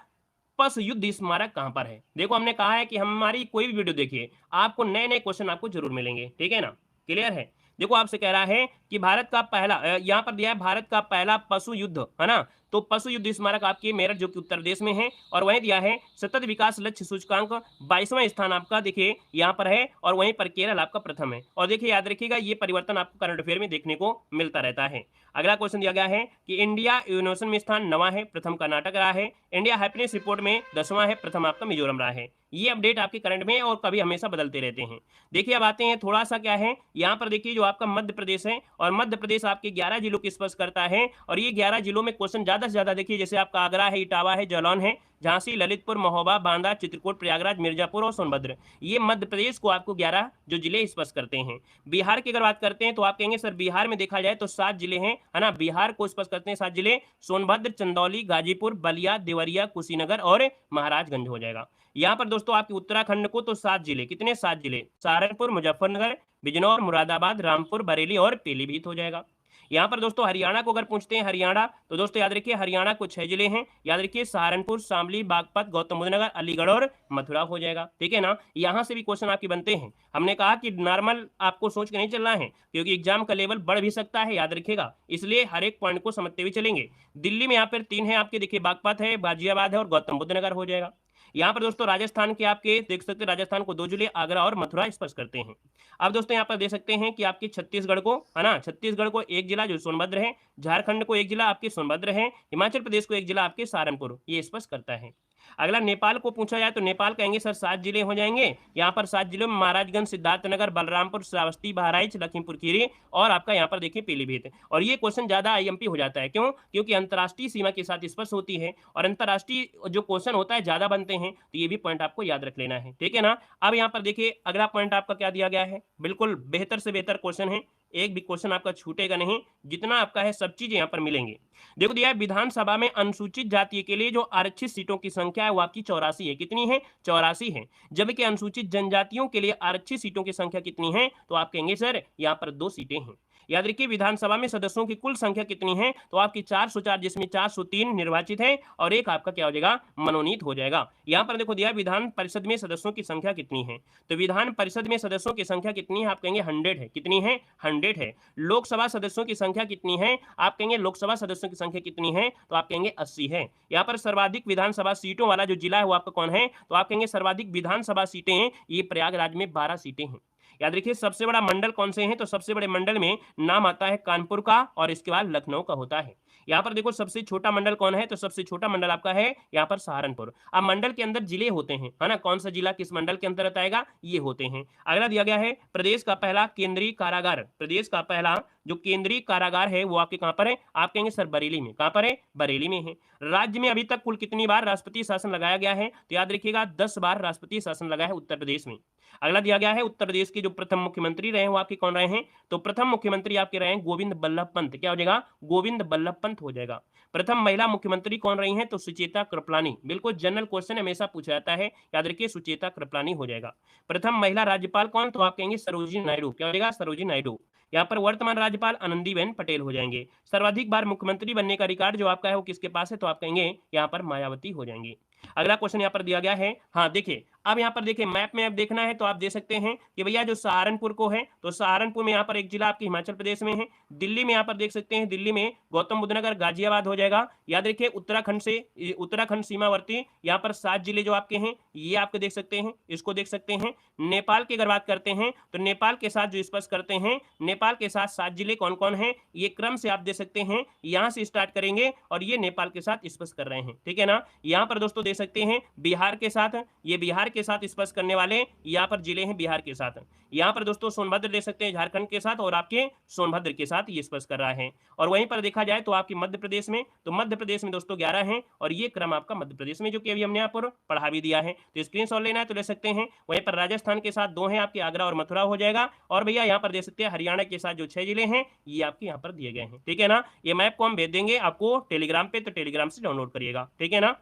पशु युद्ध स्मारक कहां पर है? देखो हमने कहा है कि हमारी कोई भी वीडियो देखिए आपको नए नए क्वेश्चन आपको जरूर मिलेंगे। ठीक है ना। क्लियर है। देखो आपसे कह रहा है कि भारत का पहला, यहाँ पर दिया है भारत का पहला पशु युद्ध, है ना। तो पशु युद्ध स्मारक आपके मेरठ जो कि उत्तर प्रदेश में है, और वहीं दिया है सतत विकास लक्ष्य सूचकांक 22वां स्थान आपका देखिए यहाँ पर है, और वहीं पर केरल आपका प्रथम है। और देखिए याद रखिएगा ये परिवर्तन आपको करंट अफेयर में देखने को मिलता रहता है। अगला क्वेश्चन दिया गया है कि इंडिया इनोवेशन में स्थान 9वां है, प्रथम कर्नाटक रहा है। इंडिया हैप्पीनेस रिपोर्ट में 10वां है, प्रथम आपका मिजोरम रहा है। ये अपडेट आपके करंट में और कभी हमेशा बदलते रहते हैं। देखिए अब आते हैं थोड़ा सा क्या है, यहाँ पर देखिए जो आपका मध्य प्रदेश है, और मध्य प्रदेश आपके 11 जिलों की स्पर्श करता है, और ये 11 जिलों में क्वेश्चन ज्यादा से ज्यादा देखिए जैसे आपका आगरा है, इटावा है, जालौन है, झांसी, ललितपुर, महोबा, बांदा, चित्रकूट, प्रयागराज, मिर्जापुर और सोनभद्र, ये मध्य प्रदेश को आपको 11 जो जिले स्पर्श करते हैं। बिहार की अगर बात करते हैं तो आप कहेंगे सर बिहार में देखा जाए तो 7 जिले हैं, है ना। बिहार को स्पर्श करते हैं 7 जिले, सोनभद्र, चंदौली, गाजीपुर, बलिया, देवरिया, कुशीनगर और महाराजगंज हो जाएगा। यहाँ पर दोस्तों आपके उत्तराखंड को तो 7 जिले, कितने? 7 जिले, सहारनपुर, मुजफ्फरनगर, बिजनौर, मुरादाबाद, रामपुर, बरेली और पीलीभीत हो जाएगा। यहाँ पर दोस्तों हरियाणा को अगर पूछते हैं हरियाणा, तो दोस्तों याद रखिए हरियाणा को 6 जिले हैं, याद रखिए सहारनपुर, शामली, बागपत, गौतम बुद्ध नगर, अलीगढ़ और मथुरा हो जाएगा। ठीक है ना। यहाँ से भी क्वेश्चन आपके बनते हैं। हमने कहा कि नॉर्मल आपको सोच के नहीं चलना है, क्योंकि एग्जाम का लेवल बढ़ भी सकता है, याद रखिएगा, इसलिए हर एक पॉइंट को समझते हुए चलेंगे। दिल्ली में यहाँ पर 3 है आपके, देखिए बागपत है, गाजियाबाद है और गौतम बुद्ध नगर हो जाएगा। यहाँ पर दोस्तों राजस्थान के आपके देख सकते हैं, राजस्थान को 2 जिले आगरा और मथुरा स्पर्श करते हैं। अब दोस्तों यहाँ पर देख सकते हैं कि आपके छत्तीसगढ़ को, है ना, छत्तीसगढ़ को 1 जिला जो सोनभद्र है, झारखंड को 1 जिला आपके सोनभद्र है, हिमाचल प्रदेश को 1 जिला आपके सहारनपुर, ये स्पर्श करता है। अगला नेपाल को पूछा जाए तो नेपाल कहेंगे सर 7 जिले हो जाएंगे। यहाँ पर 7 जिलों में महाराजगंज, सिद्धार्थनगर, बलरामपुर, श्रावस्ती, बहराइच, लखीमपुर खीरी और आपका यहाँ पर देखिए पीलीभीत। और ये क्वेश्चन ज्यादा आईएमपी हो जाता है, क्यों? क्योंकि अंतर्राष्ट्रीय सीमा के साथ स्पर्श होती है, और अंतर्राष्ट्रीय जो क्वेश्चन होता है ज्यादा बनते हैं, तो ये भी पॉइंट आपको याद रख लेना है। ठीक है ना। अब यहाँ पर देखिए अगला पॉइंट आपका क्या दिया गया है, बिल्कुल बेहतर से बेहतर क्वेश्चन है, एक भी क्वेश्चन आपका छूटेगा नहीं, जितना आपका है सब चीजें यहाँ पर मिलेंगे। देखो दिया है विधानसभा में अनुसूचित जाति के लिए जो आरक्षित सीटों की संख्या है वो आपकी 84 है। कितनी है? 84 है। जबकि अनुसूचित जनजातियों के लिए आरक्षित सीटों की संख्या कितनी है? तो आप कहेंगे सर यहाँ पर 2 सीटें हैं। याद रखिए विधानसभा में सदस्यों की कुल संख्या कितनी है? तो आपकी 404, जिसमें 403 निर्वाचित है और एक आपका क्या हो जाएगा? मनोनीत हो जाएगा। यहाँ पर देखो दिया विधान परिषद में सदस्यों की संख्या कितनी है, तो विधान परिषद में सदस्यों की संख्या कितनी है? आप कहेंगे 100 है। कितनी है? 100 है। लोकसभा सदस्यों की संख्या कितनी है? आप कहेंगे लोकसभा सदस्यों की संख्या कितनी है? तो आप कहेंगे 80 है। यहाँ पर सर्वाधिक विधानसभा सीटों वाला जो जिला है वो आपका कौन है? तो आप कहेंगे सर्वाधिक विधानसभा सीटें हैं, ये प्रयागराज में 12 सीटें हैं। याद रखिए सबसे बड़ा मंडल कौन से हैं? तो सबसे बड़े मंडल में नाम आता है कानपुर का, और इसके बाद लखनऊ का होता है। यहाँ पर देखो सबसे छोटा मंडल कौन है? तो सबसे छोटा मंडल आपका है यहाँ पर सहारनपुर। अब मंडल के अंदर जिले होते हैं, है ना, कौन सा जिला किस मंडल के अंतर्गत आएगा, ये होते हैं। अगला दिया गया है प्रदेश का पहला केंद्रीय कारागार, प्रदेश का पहला जो केंद्रीय कारागार है वो आपके कहां पर है? आप कहेंगे सर बरेली में। कहां पर है? बरेली में है। राज्य में अभी तक कुल कितनी बार राष्ट्रपति शासन लगाया गया है? तो याद रखिएगा 10 बार राष्ट्रपति शासन लगा है उत्तर प्रदेश में। अगला दिया गया है उत्तर प्रदेश के जो प्रथम मुख्यमंत्री रहे वो आपके कौन रहे हैं? तो प्रथम मुख्यमंत्री आपके रहे हैं गोविंद बल्लभ पंत। क्या हो जाएगा? गोविंद बल्लभ पंत हो जाएगा। प्रथम महिला मुख्यमंत्री कौन रही हैं? तो सुचेता कृपलानी। बिल्कुल जनरल क्वेश्चन हमेशा पूछा जाता है, याद रखिए सुचेता कृपलानी हो जाएगा। प्रथम महिला राज्यपाल कौन? तो आप कहेंगे सरोजिनी नायडू। क्या हो जाएगा? सरोजिनी नायडू। यहाँ पर वर्तमान राज्यपाल आनंदीबेन पटेल हो जाएंगे। सर्वाधिक बार मुख्यमंत्री बनने का रिकॉर्ड जो आपका है वो किसके पास है? तो आप कहेंगे यहाँ पर मायावती हो जाएंगी। अगला क्वेश्चन यहाँ पर दिया गया है, हाँ देखिए, अब यहाँ पर देखिए मैप में अब देखना है तो आप दे सकते हैं कि भैया जो सहारनपुर को है, तो सहारनपुर में यहाँ पर एक जिला आपके हिमाचल प्रदेश में है। दिल्ली में यहाँ पर देख सकते हैं, दिल्ली में गौतम बुद्ध नगर गाजियाबाद हो जाएगा। याद रखिए उत्तराखंड से उत्तराखंड सीमावर्ती यहाँ पर 7 जिले जो आपके हैं ये आपके देख सकते हैं, इसको देख सकते हैं। नेपाल की अगर बात करते हैं तो नेपाल के साथ जो स्पर्श करते हैं, नेपाल के साथ 7 जिले कौन कौन है ये क्रम से आप दे सकते हैं, यहाँ से स्टार्ट करेंगे और ये नेपाल के साथ स्पर्श कर रहे हैं, ठीक है ना। यहाँ पर दोस्तों देख सकते हैं बिहार के साथ, ये बिहार के साथ स्पर्श करने वाले यहाँ पर जिले हैं बिहार के साथ। यहाँ पर दोस्तों सोनभद्र देख सकते हैं झारखंड के साथ और आपके सोनभद्र के साथ ये स्पर्श कर रहा है। और वहीं पर देखा जाए तो आपके मध्य प्रदेश में, तो मध्य प्रदेश में दोस्तों 11 हैं और ये क्रम आपका मध्य प्रदेश में जो कि अभी हमने यहाँ पर पढ़ा भी दिया है, तो स्क्रीनशॉट लेना है तो ले सकते हैं। वहीं पर राजस्थान के साथ 2 हैं आपके, आगरा और मथुरा हो जाएगा। और भैया यहाँ पर देख सकते हैं हरियाणा के साथ जो 6 जिले हैं ये आपके यहाँ पर दिए गए हैं, ठीक है ना। ये मैप को हम भेज देंगे आपको टेलीग्राम पे, तो टेलीग्राम से डाउनलोड करिएगा, ठीक है ना।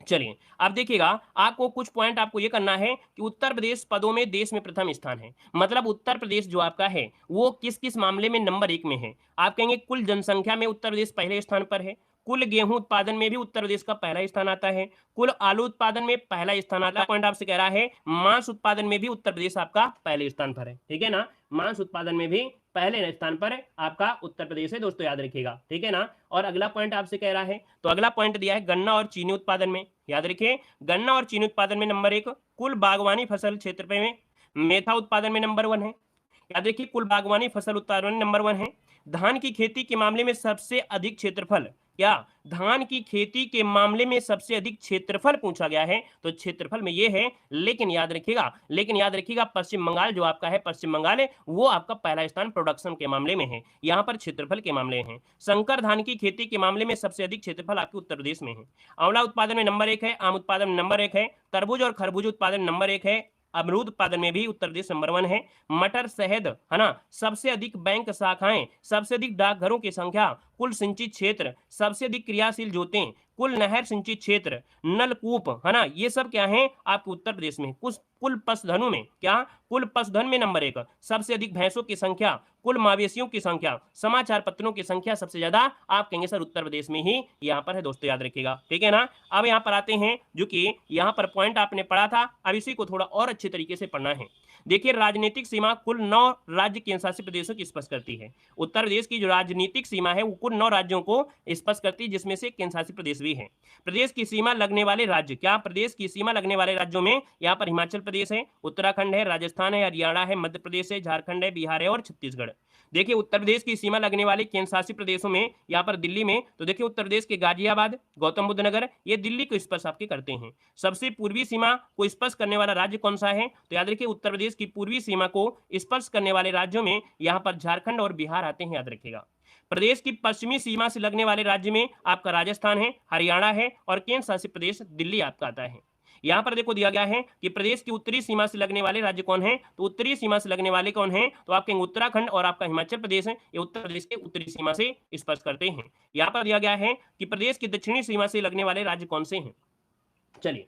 चलिए अब देखिएगा, आपको कुछ पॉइंट आपको ये करना है कि उत्तर प्रदेश पदों में देश में प्रथम स्थान है। मतलब उत्तर प्रदेश जो आपका है वो किस किस मामले में नंबर 1 में है। आप कहेंगे कुल जनसंख्या में उत्तर प्रदेश पहले स्थान पर है, कुल गेहूं उत्पादन में भी उत्तर प्रदेश का पहला स्थान आता है, कुल आलू उत्पादन में पहला स्थान आता है। पॉइंट आपसे कह रहा है मांस उत्पादन में भी उत्तर प्रदेश आपका पहले स्थान पर है, ठीक है ना। मांस उत्पादन में भी पहले स्थान पर आपका उत्तर प्रदेश है दोस्तों, याद रखिएगा, ठीक है ना। और अगला पॉइंट आपसे कह रहा है, तो अगला पॉइंट दिया है गन्ना और चीनी उत्पादन में, याद रखिए गन्ना और चीनी उत्पादन में नंबर 1, कुल बागवानी फसल क्षेत्र में मेथा उत्पादन में नंबर 1 है। याद रखिए कुल बागवानी फसल उत्पादन में नंबर 1 है। धान की खेती के मामले में सबसे अधिक क्षेत्रफल, क्या धान की खेती के मामले में सबसे अधिक क्षेत्रफल पूछा गया है, तो क्षेत्रफल में ये है। लेकिन याद रखिएगा पश्चिम बंगाल जो आपका है, पश्चिम बंगाल है वो आपका पहला स्थान प्रोडक्शन के मामले में है, यहाँ पर क्षेत्रफल के मामले हैं। संकर धान की खेती के मामले में सबसे अधिक क्षेत्रफल आपके उत्तर प्रदेश में है। आंवला उत्पादन में नंबर 1 है, आम उत्पादन में नंबर 1 है, तरबूज और खरबूज उत्पादन नंबर 1 है, अमरूद उत्पादन में भी उत्तर प्रदेश नंबर 1 है। मटर शहद है ना, सबसे अधिक बैंक शाखाएं, सबसे अधिक डाकघरों की संख्या, कुल सिंचित क्षेत्र, सबसे अधिक क्रियाशील जोतें, कुल नहर सिंचित क्षेत्र, नलकूप है ना, ये सब क्या है आपके उत्तर प्रदेश में। कुल पशुधनों में क्या, कुल पशुधन में नंबर 1, सबसे अधिक भैंसों की संख्या, कुल मवेशियों की संख्या, समाचार पत्रों की संख्या सबसे ज्यादा आप कहेंगे सर उत्तर प्रदेश में ही यहाँ पर है दोस्तों, याद रखिएगा, ठीक है ना। अब यहाँ पर आते हैं जो कि यहाँ पर पॉइंट आपने पढ़ा था, अब इसी को थोड़ा और अच्छे तरीके से पढ़ना है। देखिए राजनीतिक सीमा कुल 9 राज्य केंद्र शासित प्रदेशों की स्पर्श करती है। उत्तर प्रदेश की जो राजनीतिक सीमा है वो कुल 9 राज्यों को स्पर्श करती है, जिसमें से केंद्र शासित प्रदेश भी है। प्रदेश की सीमा लगने वाले राज्य, क्या प्रदेश की सीमा लगने वाले राज्यों में यहाँ पर हिमाचल प्रदेश है, उत्तराखंड है, राजस्थान है, हरियाणा है, मध्य प्रदेश है, झारखंड है, बिहार है और छत्तीसगढ़। देखिए उत्तर प्रदेश की सीमा लगने वाले केंद्र शासित प्रदेशों में यहाँ पर दिल्ली में, तो देखिए उत्तर प्रदेश के गाजियाबाद, गौतम बुद्ध नगर, ये दिल्ली को स्पर्श आपके करते हैं। सबसे पूर्वी सीमा को स्पर्श करने वाला राज्य कौन सा है, तो याद रखिए उत्तर प्रदेश की पूर्वी सीमा को स्पर्श करने वाले राज्यों में यहाँ पर झारखंड और बिहार आते हैं, याद रखिएगा। प्रदेश की पश्चिमी सीमा से लगने वाले राज्य में आपका राजस्थान है, हरियाणा है और केंद्र शासित प्रदेश दिल्ली आपका आता है। यहाँ पर देखो दिया गया है कि प्रदेश की उत्तरी सीमा से लगने वाले राज्य कौन है, तो उत्तरी सीमा से लगने वाले कौन है, तो आप कहेंगे उत्तराखंड और आपका हिमाचल प्रदेश है, ये उत्तर प्रदेश के उत्तरी सीमा से स्पर्श करते हैं। यहाँ पर दिया गया है कि प्रदेश की दक्षिणी सीमा से लगने वाले राज्य कौन से हैं, चलिए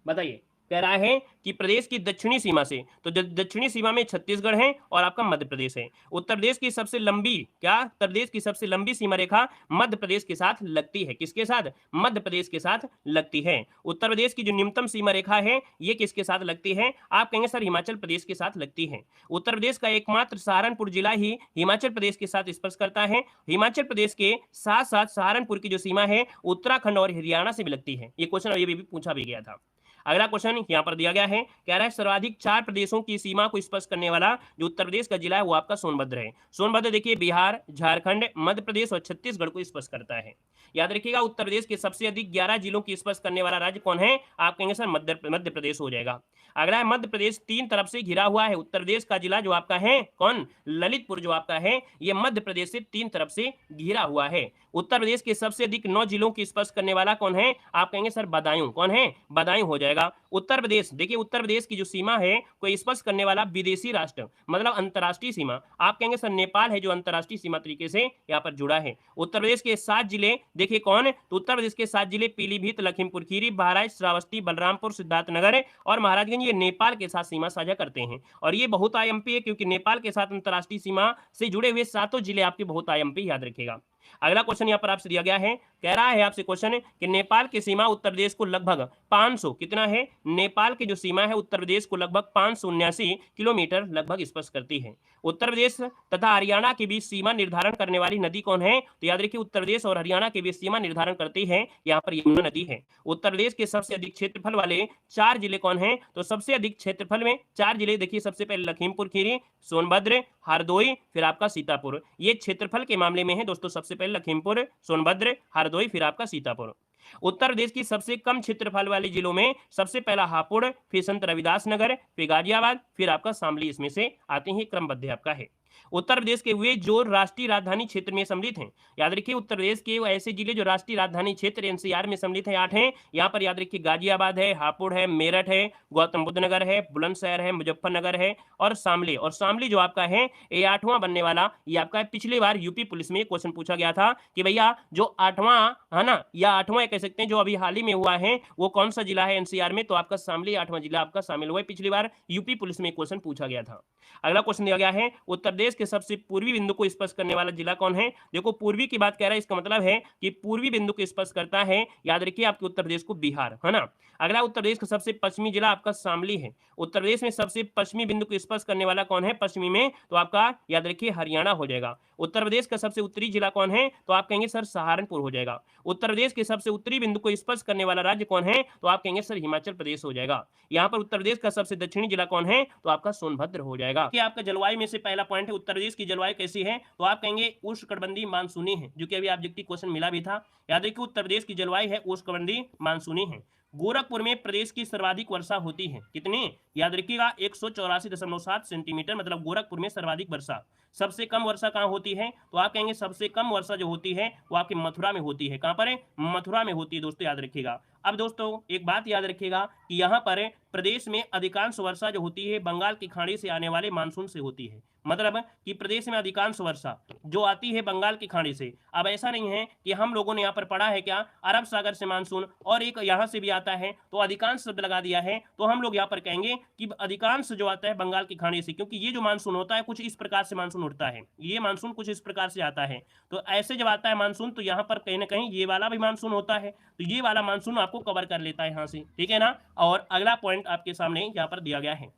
बताइए। कह रहा है कि प्रदेश की दक्षिणी सीमा से, तो दक्षिणी सीमा में छत्तीसगढ़ है और आपका मध्य प्रदेश है। उत्तर प्रदेश की सबसे लंबी, क्या उत्तर प्रदेश की सबसे लंबी सीमा रेखा मध्य प्रदेश के साथ लगती है, किसके साथ, मध्य प्रदेश के साथ लगती है। उत्तर प्रदेश की जो न्यूनतम सीमा रेखा है ये किसके साथ लगती है, आप कहेंगे सर हिमाचल प्रदेश के साथ लगती है। उत्तर प्रदेश का एकमात्र सहारनपुर जिला ही हिमाचल प्रदेश के साथ स्पर्श करता है। हिमाचल प्रदेश के साथ साथ सहारनपुर की जो सीमा है उत्तराखंड और हरियाणा से भी लगती है। ये क्वेश्चन अभी भी पूछा भी गया था। अगला क्वेश्चन यहाँ पर दिया गया है, कह रहा है सर्वाधिक 4 प्रदेशों की सीमा को स्पर्श करने वाला जो उत्तर प्रदेश का जिला है वो आपका सोनभद्र है। सोनभद्र देखिए बिहार, झारखंड, मध्य प्रदेश और छत्तीसगढ़ को स्पर्श करता है। याद रखिएगा उत्तर प्रदेश के सबसे अधिक 11 जिलों की स्पर्श करने वाला राज्य कौन है, आप कहेंगे सर मध्य प्रदेश हो जाएगा। अगला है मध्य प्रदेश 3 तरफ से घिरा हुआ है। उत्तर प्रदेश का जिला जो आपका है कौन, ललितपुर जो आपका है ये मध्य प्रदेश से 3 तरफ से घिरा हुआ है। उत्तर प्रदेश के सबसे अधिक 9 जिलों की स्पर्श करने वाला कौन है, आप कहेंगे सर बदायूं, कौन है, बदायूं हो जाएगा। उत्तर प्रदेश, देखिए उत्तर प्रदेश की जो सीमा है को स्पर्श करने वाला विदेशी राष्ट्र मतलब अंतर्राष्ट्रीय सीमा, आप कहेंगे सर नेपाल है जो अंतर्राष्ट्रीय सीमा तरीके से यहाँ पर जुड़ा है। उत्तर प्रदेश के 7 जिले देखिए कौन, तो उत्तर प्रदेश के 7 जिले पीलीभीत, लखीमपुर खीरी, बहराइच, श्रावस्ती, बलरामपुर, सिद्धार्थनगर और महाराजगंज ये नेपाल के साथ सीमा साझा करते हैं। और ये बहुत आईएमपी है क्योंकि नेपाल के साथ अंतर्राष्ट्रीय सीमा से जुड़े हुए 7 जिले आपके बहुत आईएमपी, याद रखिएगा। अगला क्वेश्चन यहाँ पर आपसे दिया गया है, कह रहा है आपसे क्वेश्चन कि नेपाल की सीमा उत्तर प्रदेश को लगभग 500 कितना है, नेपाल की जो सीमा है उत्तर प्रदेश को लगभग 579 किलोमीटर लगभग स्पर्श करती है। उत्तर प्रदेश तथा हरियाणा के बीच सीमा निर्धारण करने वाली नदी कौन है, तो याद रखिए उत्तर प्रदेश और हरियाणा के बीच सीमा निर्धारण करती है यहाँ पर यमुना नदी है। उत्तर प्रदेश के सबसे अधिक क्षेत्रफल वाले 4 जिले कौन है, तो सबसे अधिक क्षेत्रफल में 4 जिले देखिए, सबसे पहले लखीमपुर खीरी, सोनभद्र, हरदोई, फिर आपका सीतापुर। ये क्षेत्रफल के मामले में है दोस्तों, सबसे पहले लखीमपुर, सोनभद्र, हरदोई, फिर आपका सीतापुर। उत्तर प्रदेश की सबसे कम क्षेत्रफल वाले जिलों में सबसे पहला हापुड़, फिर संत रविदास नगर, फिर गाजियाबाद, फिर आपका शामली, इसमें से आते हैं, क्रमबद्ध आपका है। उत्तर प्रदेश के वे जो राष्ट्रीय राजधानी क्षेत्र में सम्मिलित हैं, याद रखिए उत्तर प्रदेश के ऐसे जिले जो राष्ट्रीय राजधानी क्षेत्र एनसीआर में सम्मिलित हैं 8 हैं। यहाँ पर याद रखिए गाजियाबाद है, हापुड़ है, मेरठ है, गौतम बुद्ध नगर है, बुलंदशहर है, मुजफ्फरनगर है और शामली। और शामली जो आपका है ये 8वां बनने वाला, ये आपका पिछली बार यूपी पुलिस में क्वेश्चन पूछा गया था कि भैया जो 8वां है ना, या 8वां कह सकते हैं जो अभी हाल ही में हुआ है वो कौन सा जिला है एनसीआर में, तो आपका शामली 8वां जिला आपका शामिल हुआ है। पिछली बार यूपी पुलिस में क्वेश्चन पूछा गया था। अगला क्वेश्चन दिया गया है, उत्तर प्रदेश के सबसे पूर्वी बिंदु को स्पर्श करने वाला जिला कौन है। देखो पूर्वी की बात कह रहा है, इसका मतलब है कि पूर्वी बिंदु को स्पर्श करता है, याद रखिए आपके उत्तर प्रदेश को बिहार, है ना। अगला उत्तर प्रदेश का सबसे पश्चिमी जिला आपका शामली है। उत्तर प्रदेश में सबसे पश्चिमी बिंदु को स्पर्श करने वाला कौन है पश्चिमी में, तो आपका याद रखिए हरियाणा हो जाएगा। उत्तर प्रदेश का सबसे उत्तरी जिला कौन है, तो आप कहेंगे सर सहारनपुर हो जाएगा। उत्तर प्रदेश के सबसे उत्तरी बिंदु को स्पर्श करने वाला राज्य कौन है, तो आप कहेंगे सर हिमाचल प्रदेश हो जाएगा। यहाँ पर उत्तर प्रदेश का सबसे दक्षिणी जिला कौन है, तो आपका सोनभद्र हो जाएगा। कि आपका जलवायु में से पहला पॉइंट है उत्तर प्रदेश की जलवायु कैसी है, तो आप कहेंगे उष्णकटिबंधीय मानसूनी है, जो कि अभी ऑब्जेक्टिव क्वेश्चन मिला भी था। याद रखिए उत्तर प्रदेश की जलवायु है उष्णकटिबंधीय मानसूनी है। गोरखपुर में प्रदेश की सर्वाधिक वर्षा होती है, कितनी, याद रखिएगा 184.7 सेंटीमीटर, मतलब गोरखपुर में सर्वाधिक वर्षा। सबसे कम वर्षा कहाँ होती है, तो आप कहेंगे सबसे कम वर्षा जो होती है वो आपके मथुरा में होती है। कहाँ पर है, मथुरा में होती है दोस्तों, याद रखिएगा। अब दोस्तों एक बात याद रखिएगा कि यहाँ पर प्रदेश में अधिकांश वर्षा जो होती है बंगाल की खाड़ी से आने वाले मानसून से होती है, मतलब कि प्रदेश में अधिकांश वर्षा जो आती है बंगाल की खाड़ी से। अब ऐसा नहीं है कि हम लोगों ने यहाँ पर पढ़ा है क्या अरब सागर से मानसून और एक यहाँ से भी आता है, तो अधिकांश शब्द लगा दिया है, तो हम लोग यहाँ पर कहेंगे कि अधिकांश जो आता है बंगाल की खाड़ी से, क्योंकि ये जो मानसून होता है कुछ इस प्रकार से मानसून उठता है, ये मानसून कुछ इस प्रकार से आता है। तो ऐसे जब आता है मानसून तो यहाँ पर कहीं ना कहीं ये वाला भी मानसून होता है, तो ये वाला मानसून आपको कवर कर लेता है यहाँ से, ठीक है ना। और अगला पॉइंट आपके सामने यहाँ पर दिया गया है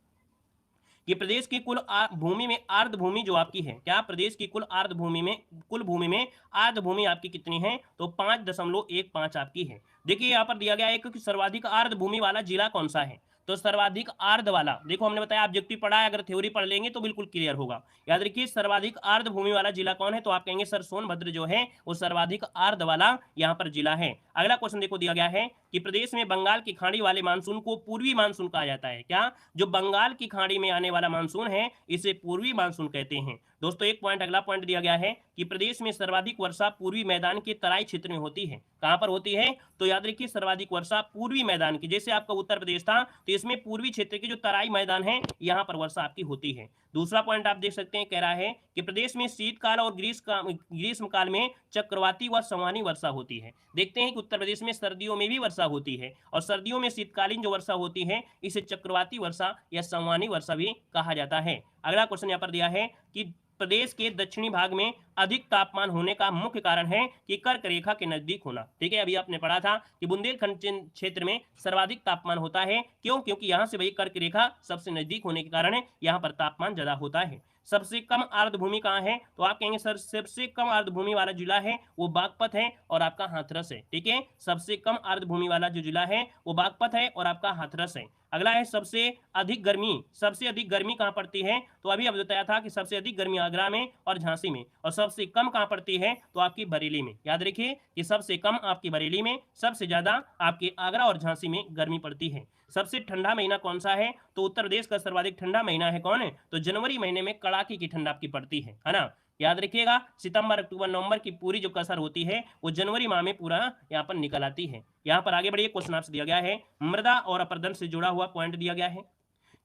कि प्रदेश की कुल भूमि में आर्द्र भूमि जो आपकी है, क्या प्रदेश की कुल आर्द्र भूमि में आर्द्र भूमि आपकी कितनी है, तो 5.15 आपकी है। देखिए यहाँ पर दिया गया है कि सर्वाधिक आर्द्र भूमि वाला जिला कौन सा है, तो सर्वाधिक आर्द्र वाला, देखो हमने बताया ऑब्जेक्टिव पढ़ा है, अगर थ्योरी पढ़ लेंगे तो बिल्कुल क्लियर होगा। याद रखिए सर्वाधिक आर्द्र भूमि वाला जिला कौन है, तो आप कहेंगे सर सोनभद्र जो है वो सर्वाधिक आर्द्र वाला यहाँ पर जिला है। अगला क्वेश्चन देखो दिया गया है कि प्रदेश में बंगाल की खाड़ी वाले मानसून को पूर्वी मानसून कहा जाता है। क्या, जो बंगाल की खाड़ी में आने वाला मानसून है इसे पूर्वी मानसून कहते हैं। दोस्तों एक पॉइंट अगला पॉइंट दिया गया है कि प्रदेश में सर्वाधिक वर्षा पूर्वी मैदान के तराई क्षेत्र में होती है। कहां पर होती है, तो याद रखिए सर्वाधिक वर्षा पूर्वी मैदान की, जैसे आपका उत्तर प्रदेश था तो इसमें पूर्वी क्षेत्र के जो तराई मैदान है यहाँ पर वर्षा आपकी होती है। दूसरा पॉइंट आप देख सकते हैं, कह रहा है कि प्रदेश में शीतकाल और ग्रीष्म काल में चक्रवाती व संवहनी वर्षा होती है। देखते हैं कि उत्तर प्रदेश में सर्दियों में भी वर्षा होती है और सर्दियों में शीतकालीन जो वर्षा होती है इसे चक्रवाती वर्षा या संवहनी वर्षा भी कहा जाता है। अगला क्वेश्चन यहाँ पर दिया है कि प्रदेश के दक्षिणी भाग में अधिक तापमान होने का मुख्य कारण है कि कर्क रेखा के नजदीक होना। ठीक है, अभी आपने पढ़ा था कि बुंदेलखंड क्षेत्र में सर्वाधिक तापमान होता है, क्यों, क्योंकि यहाँ से भाई कर्क रेखा सबसे नजदीक होने के कारण यहाँ पर तापमान ज्यादा होता है। सबसे कम आर्द्र भूमि कहाँ है, तो आप कहेंगे सर सबसे कम आर्द्र भूमि वाला जिला है वो बागपत है और आपका हाथरस है। ठीक है, सबसे कम आर्द्र भूमि वाला जो जिला है वो बागपत है और आपका हाथरस है। अगला है सबसे अधिक गर्मी कहाँ पड़ती है, तो अभी अब बताया था कि सबसे अधिक गर्मी आगरा में और झांसी में, और सबसे कम कहाँ पड़ती है, तो आपकी बरेली में। याद रखिए कि सबसे कम आपकी बरेली में, सबसे ज्यादा आपके आगरा और झांसी में गर्मी पड़ती है। सबसे ठंडा महीना कौन सा है, तो उत्तर प्रदेश का सर्वाधिक ठंडा महीना है कौन है, तो जनवरी महीने में कड़ाके की ठंड आपकी पड़ती है ना। याद रखिएगा, सितंबर अक्टूबर नवंबर की पूरी जो कसर होती है वो जनवरी माह में पूरा यहाँ पर निकल आती है। यहाँ पर आगे बढ़िए, क्वेश्चन आपसे दिया गया है, मृदा और अपरदन से जुड़ा हुआ पॉइंट दिया गया है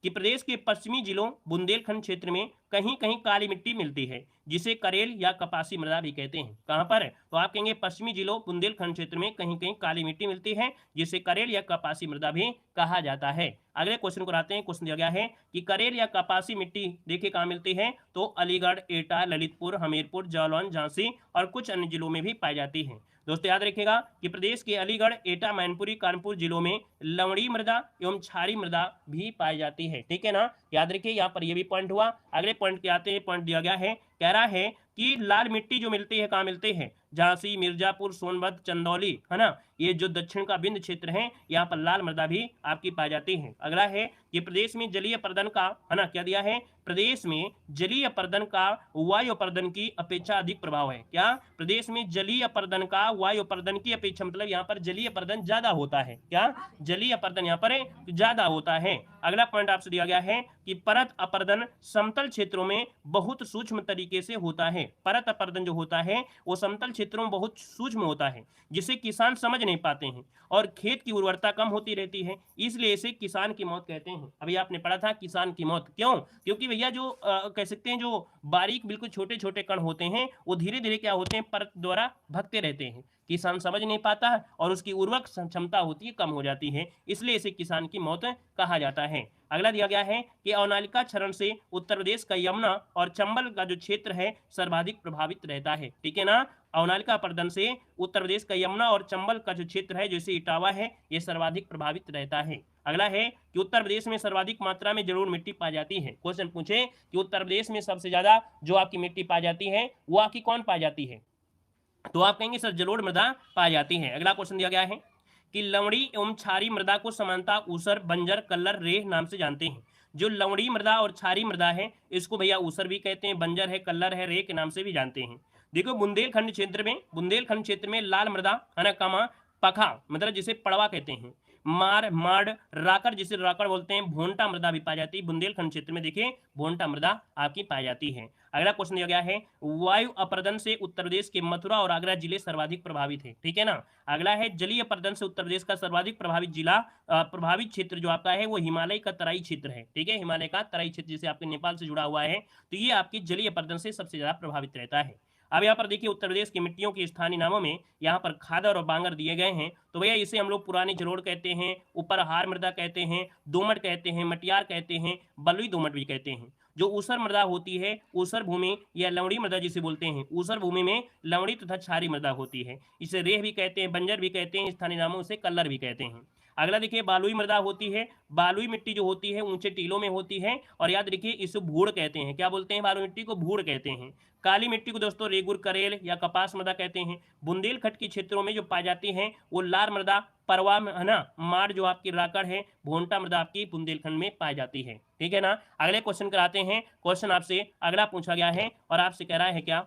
कि प्रदेश के पश्चिमी जिलों बुंदेलखंड क्षेत्र में कहीं कहीं काली मिट्टी मिलती है जिसे करेल या कपासी मृदा भी कहते हैं। कहां पर? तो आप कहेंगे पश्चिमी जिलों बुंदेलखंड क्षेत्र में कहीं कहीं काली मिट्टी मिलती है जिसे करेल या कपासी मृदा भी कहा जाता है। अगले क्वेश्चन को आते हैं। क्वेश्चन दिया गया है कि करेल या कपासी मिट्टी देखिए कहां मिलती है, तो अलीगढ़, एटा, ललितपुर, हमीरपुर, जालौन, झांसी और कुछ अन्य जिलों में भी पाई जाती है। दोस्तों याद रखिएगा कि प्रदेश के अलीगढ़, एटा, मैनपुरी, कानपुर जिलों में लवणी मृदा एवं क्षारी मृदा भी पाई जाती है। ठीक है ना, याद रखिए यहाँ पर ये भी पॉइंट हुआ। अगले पॉइंट के आते हैं, पॉइंट दिया गया है, कह रहा है कि लाल मिट्टी जो मिलती है कहाँ मिलती है, झांसी, मिर्जापुर, सोनभद्र, चंदौली, है ना, ये जो दक्षिण का बिंद क्षेत्र है यहाँ पर लाल मृदा भी आपकी पाई जाती है। अगला है कि प्रदेश में जलीय अपर्दन का, है ना, क्या दिया है, प्रदेश में जलीय अपर्दन का वायु अपर्दन की अपेक्षा अधिक प्रभाव है। क्या? प्रदेश में जलीय अपर्दन का वायु अपर्दन की अपेक्षा, मतलब यहाँ पर जलीय अपर्दन ज्यादा होता है। क्या? जलीय अपर्दन यहाँ पर ज्यादा होता है। अगला पॉइंट आपसे दिया गया है कि परत अपर्दन समतल क्षेत्रों में बहुत सूक्ष्म तरीके से होता है। परत अपर्दन जो होता है वो समतल क्षेत्रों में बहुत सूक्ष्म होता है जिसे किसान समझ नहीं पाते हैं और खेत की उर्वरता कम होती रहती है, इसलिए इसे किसान की मौत कहते हैं। अभी आपने पढ़ा था किसान की मौत, क्यों? क्योंकि भैया जो कह सकते हैं जो बारीक बिल्कुल छोटे छोटे कण होते हैं वो धीरे धीरे क्या होते हैं, परत द्वारा भगते रहते हैं, किसान समझ नहीं पाता है और उसकी उर्वरक क्षमता होती है कम हो जाती है, इसलिए इसे किसान की मौत कहा जाता है। अगला दिया गया है कि अवनालिका क्षरण से उत्तर प्रदेश का यमुना और चंबल का जो क्षेत्र है सर्वाधिक प्रभावित रहता है। ठीक है ना, अवनालिका अपर्दन से उत्तर प्रदेश का यमुना और चंबल का जो क्षेत्र है जैसे इटावा है ये सर्वाधिक प्रभावित रहता है। अगला है कि उत्तर प्रदेश में सर्वाधिक मात्रा में जलोढ़ मिट्टी पाई जाती है। क्वेश्चन पूछे कि उत्तर प्रदेश में सबसे ज्यादा जो आपकी मिट्टी पाई जाती है वो आपकी कौन पाई जाती है, तो आप कहेंगे सर जलोढ़ मृदा पाई जाती है। अगला क्वेश्चन दिया गया है कि लवणी एवं क्षारी मृदा को समानता ऊसर, बंजर, कल्लर, रेह नाम से जानते हैं। जो लवणी मृदा और क्षारी मृदा है इसको भैया ऊसर भी कहते हैं, बंजर है, कल्लर है, रेह के नाम से भी जानते हैं। देखो बुंदेलखंड क्षेत्र में लाल मृदा, है ना, कमा पखा मतलब जिसे पड़वा कहते हैं, मार, माड़, राकर जिसे राकर बोलते हैं, भोंटा मृदा भी पाई जाती है। बुंदेलखंड क्षेत्र में देखिए भोंटा मृदा आपकी पाई जाती है। अगला क्वेश्चन दिया गया है वायु अपर्दन से उत्तर प्रदेश के मथुरा और आगरा जिले सर्वाधिक प्रभावित है। ठीक है ना। अगला है जलीय अपर्दन से उत्तर प्रदेश का सर्वाधिक प्रभावित जिला, प्रभावित क्षेत्र जो आपका है वो हिमालय का तराई क्षेत्र है। ठीक है, हिमालय का तराई क्षेत्र जिसे आपके नेपाल से जुड़ा हुआ है, तो ये आपकी जलीय अपर्दन से सबसे ज्यादा प्रभावित रहता है। अब यहाँ पर देखिए उत्तर प्रदेश की मिट्टियों के स्थानीय नामों में यहाँ पर खादर और बांगर दिए गए हैं, तो भैया इसे हम लोग पुरानी जलोढ़ कहते हैं, ऊपर हार मृदा कहते हैं, दोमट कहते हैं, मटियार कहते हैं, बलुई दोमट भी कहते हैं। जो ऊसर मृदा होती है, ऊसर भूमि या लवणी मृदा जिसे बोलते हैं, ऊसर भूमि में लवणी तथा क्षारी मृदा होती है, इसे रेह भी कहते हैं, बंजर भी कहते हैं, स्थानीय नामों से कल्लर भी कहते हैं। अगला देखिए बालुई मृदा होती है, बालुई मिट्टी जो होती है ऊंचे टीलों में होती है और याद रखिए इसे भूड़ कहते हैं। क्या बोलते हैं? बालुई मिट्टी को भूड़ कहते हैं। काली मिट्टी को दोस्तों रेगुर, करेल या कपास मृदा कहते हैं। बुंदेलखंड के क्षेत्रों में जो पाई जाती है वो लाल मृदा, परवा, है ना, माड़ जो आपकी राकड़ है, भोंटा मृदा आपकी बुंदेलखंड में पाई जाती है। ठीक है ना। अगले क्वेश्चन कराते हैं। क्वेश्चन आपसे अगला पूछा गया है और आपसे कह रहा है क्या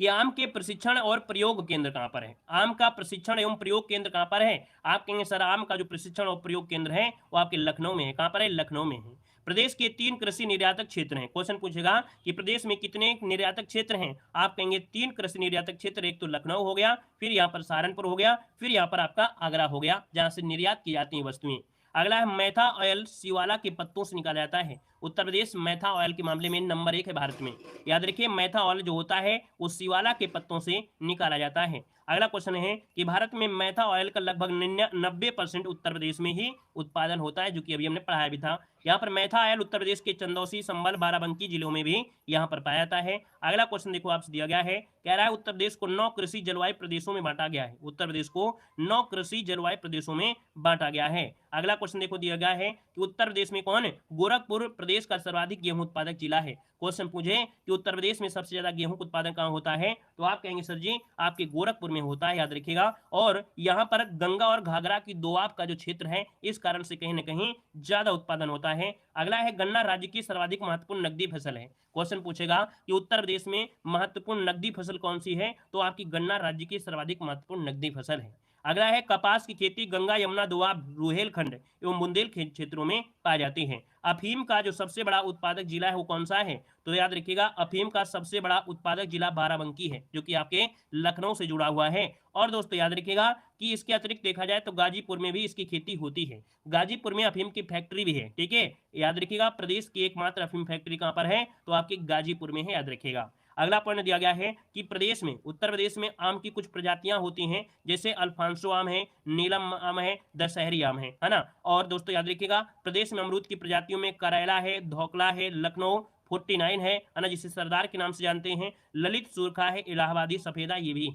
कि आम के प्रशिक्षण और प्रयोग केंद्र कहां पर है। आम का प्रशिक्षण एवं प्रयोग केंद्र कहां पर है? आप कहेंगे सर आम का जो प्रशिक्षण और प्रयोग केंद्र है वो आपके लखनऊ में है। कहां पर है? लखनऊ में है। प्रदेश के 3 कृषि निर्यातक क्षेत्र हैं। क्वेश्चन पूछेगा कि प्रदेश में कितने निर्यातक क्षेत्र हैं, आप कहेंगे 3 कृषि निर्यातक क्षेत्र। एक तो लखनऊ हो गया, फिर यहाँ पर सहारनपुर हो गया, फिर यहाँ पर आपका आगरा हो गया जहां से निर्यात की जाती है वस्तुएं। अगला है मैथा ऑयल शिवाला के पत्तों से निकाला जाता है। उत्तर प्रदेश मैथा ऑयल के मामले में नंबर 1 है भारत में। याद रखिए मैथा ऑयल जो होता है वो शिवाला के पत्तों से निकाला जाता है। अगला क्वेश्चन है कि भारत में मैथा ऑयल का लगभग 90% उत्तर प्रदेश में ही उत्पादन होता है, जो कि अभी हमने पढ़ाया भी था। यहाँ पर मैथा ऑयल उत्तर प्रदेश के चंदौसी, संभल, बाराबंकी जिलों में भी यहाँ पर पाया जाता है। अगला क्वेश्चन देखो आपसे दिया गया है, कह रहा है उत्तर प्रदेश को 9 कृषि जलवायु प्रदेशों में बांटा गया है। उत्तर प्रदेश को 9 कृषि जलवायु प्रदेशों में बांटा गया है। अगला क्वेश्चन देखो दिया गया है कि उत्तर प्रदेश में कौन? गोरखपुर प्रदेश का सर्वाधिक गेहूं उत्पादक जिला है। क्वेश्चन पूछे कि उत्तर प्रदेश में सबसे ज्यादा गेहूं उत्पादन कहां होता है, तो आप कहेंगे सर जी आपके गोरखपुर में होता है, याद रखिएगा। और यहाँ पर गंगा और घाघरा की दोआब का जो क्षेत्र है इस कारण से कहीं ना कहीं ज्यादा उत्पादन होता है। अगला है गन्ना राज्य की सर्वाधिक महत्वपूर्ण नकदी फसल है। क्वेश्चन पूछेगा कि उत्तर प्रदेश में महत्वपूर्ण नकदी फसल कौन सी है, तो आपकी गन्ना राज्य की सर्वाधिक महत्वपूर्ण नकदी फसल है। अगला है कपास की खेती गंगा, यमुना, दोआब, रुहेलखंड एवं बुंदेलखंड क्षेत्रों में पाई जाती है। अफीम का जो सबसे बड़ा उत्पादक जिला है वो कौन सा है? तो याद रखिएगा अफीम का सबसे बड़ा उत्पादक जिला बाराबंकी है, जो कि आपके लखनऊ से जुड़ा हुआ है। और दोस्तों याद रखिएगा कि इसके अतिरिक्त देखा जाए तो गाजीपुर में भी इसकी खेती होती है। गाजीपुर में अफीम की फैक्ट्री भी है, ठीक है। याद रखिएगा प्रदेश की एकमात्र अफीम फैक्ट्री कहां पर है? तो आपके गाजीपुर में है, याद रखिएगा। अगला पॉइंट दिया गया है कि प्रदेश में, उत्तर प्रदेश में आम की कुछ प्रजातियां होती हैं, जैसे अल्फांसो आम है, नीलम आम है, दशहरी आम है ना। और दोस्तों याद रखिएगा प्रदेश में अमरूद की प्रजातियों में करेला है, धौकला है, लखनऊ 49 है ना, जिसे सरदार के नाम से जानते हैं, ललित सुरखा है, इलाहाबादी सफेदा ये भी।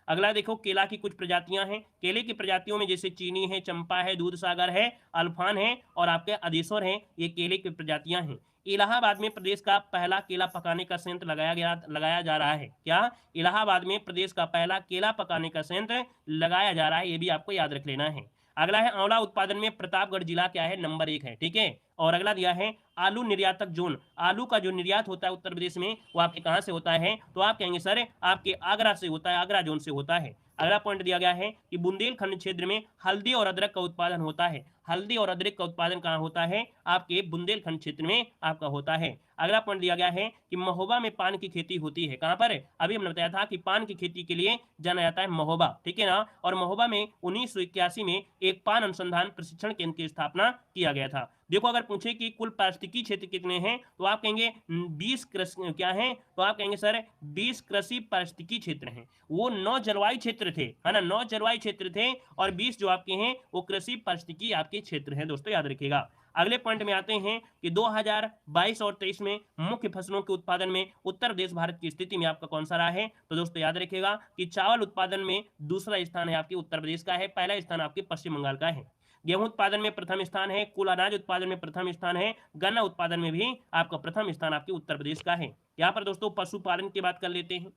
अगला देखो केला की कुछ प्रजातियां हैं। केले की प्रजातियों में जैसे चीनी है, चंपा है, दूध सागर है, अल्फान है और आपके अधेश्वर है, ये केले की प्रजातियां हैं। इलाहाबाद में प्रदेश का पहला केला पकाने का संयंत्र लगाया जा रहा है। क्या? इलाहाबाद में प्रदेश का पहला केला पकाने का संयंत्र लगाया जा रहा है, ये भी आपको याद रख लेना है। अगला है आंवला उत्पादन में प्रतापगढ़ जिला क्या है? नंबर 1 है, ठीक है। और अगला दिया है आलू निर्यातक जोन। आलू का जो निर्यात होता है उत्तर प्रदेश में वो आपके कहां से होता है? तो आप कहेंगे सर आपके आगरा से होता है, आगरा जोन से होता है। अगला पॉइंट दिया गया है कि बुंदेलखंड क्षेत्र में हल्दी और अदरक का उत्पादन होता है। हल्दी और अदरक का उत्पादन कहां होता है? आपके बुंदेलखंड क्षेत्र में आपका होता है। अगला पॉइंट दिया गया है कि महोबा में पान की खेती होती है। कहां पर? अभी हमने बताया था कि पान की खेती के लिए जाना जाता है महोबा, ठीक है ना। और महोबा में 1981 में एक पान अनुसंधान प्रशिक्षण केंद्र की स्थापना किया गया था। देखो अगर पूछे कि कुल पारिस्थितिकी क्षेत्र कितने हैं तो आप कहेंगे 20 कृषि क्या है? तो आप कहेंगे सर 20 कृषि पारिस्थितिकी क्षेत्र हैं। वो 9 जलवायु क्षेत्र थे, है ना, 9 जलवायु क्षेत्र थे और 20 जो आपके हैं वो कृषि पारिस्थितिकी आपके क्षेत्र हैं, दोस्तों याद रखिएगा। अगले पॉइंट में आते हैं कि 2022 और 23 में मुख्य फसलों के उत्पादन में उत्तर प्रदेश भारत की स्थिति में आपका कौन सा रहा है? तो दोस्तों याद रखिएगा कि चावल उत्पादन में दूसरा स्थान है आपके उत्तर प्रदेश का है, पहला स्थान आपके पश्चिम बंगाल का है। गेहूं उत्पादन में प्रथम स्थान है, कुल अनाज उत्पादन में प्रथम स्थान है, गन्ना उत्पादन में भी आपका प्रथम स्थान आपके उत्तर प्रदेश का है। यहाँ पर दोस्तों पशुपालन की बात कर लेते हैं।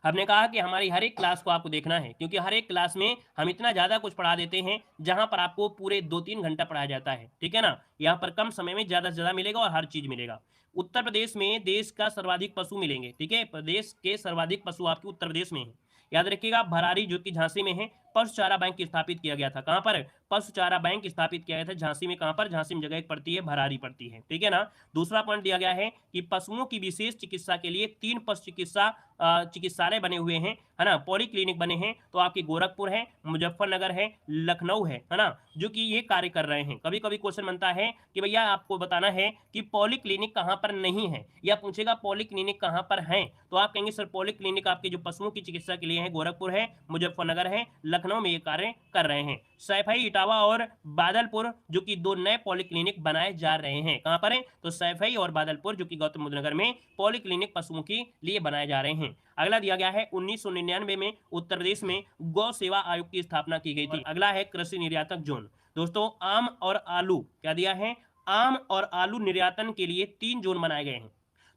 हमने कहा कि हमारी हर एक क्लास को आपको देखना है, क्योंकि हर एक क्लास में हम इतना ज़्यादा कुछ पढ़ा देते हैं जहां पर आपको पूरे 2-3 घंटा पढ़ाया जाता है, ठीक है ना। यहाँ पर कम समय में ज़्यादा से ज़्यादा मिलेगा और हर चीज़ मिलेगा। उत्तर प्रदेश में देश का सर्वाधिक पशु मिलेंगे, ठीक है। प्रदेश के सर्वाधिक पशु आपके उत्तर प्रदेश में है। याद रखिएगा भरारी जो कि झांसी में है, पशु चारा बैंक स्थापित किया गया था। कहां पर? पशु चारा बैंक स्थापित किया गया था झांसी में। कहां पर? झांसी में जगह एक पड़ती है, भरारी पड़ती है, ठीक है ना। दूसरा पॉइंट दिया गया है कि पशुओं की विशेष चिकित्सा के लिए 3 पशु चिकित्सालय बने हुए हैं, है ना, पॉली क्लिनिक बने हैं। तो आपके गोरखपुर है, मुजफ्फरनगर है, लखनऊ है ना, जो कि ये कार्य कर रहे हैं। कभी कभी क्वेश्चन बनता है कि भैया आपको बताना है कि पॉली क्लिनिक कहां पर नहीं है, या पूछेगा पॉली क्लिनिक कहां पर है, तो आप कहेंगे सर पॉली क्लिनिक आपके जो पशुओं की चिकित्सा के लिए है गोरखपुर है, मुजफ्फरनगर है, लखनऊ में ये कार्य कर रहे हैं। सैफई, इटावा और बादलपुर जो कि 2 नए पॉली क्लिनिक बनाए जा रहे हैं। कहां पर है? तो सैफई और बादलपुर जो कि गौतम बुद्ध नगर में पॉली क्लिनिक पशुओं के लिए बनाए जा रहे हैं। अगला दिया गया है 1999 में उत्तर प्रदेश में गौ सेवा आयोग की स्थापना की गई थी। अगला है कृषि निर्यातक जोन। दोस्तों आम और आलू क्या दिया है? आम और आलू निर्यातन के लिए 3 जोन बनाए गए हैं।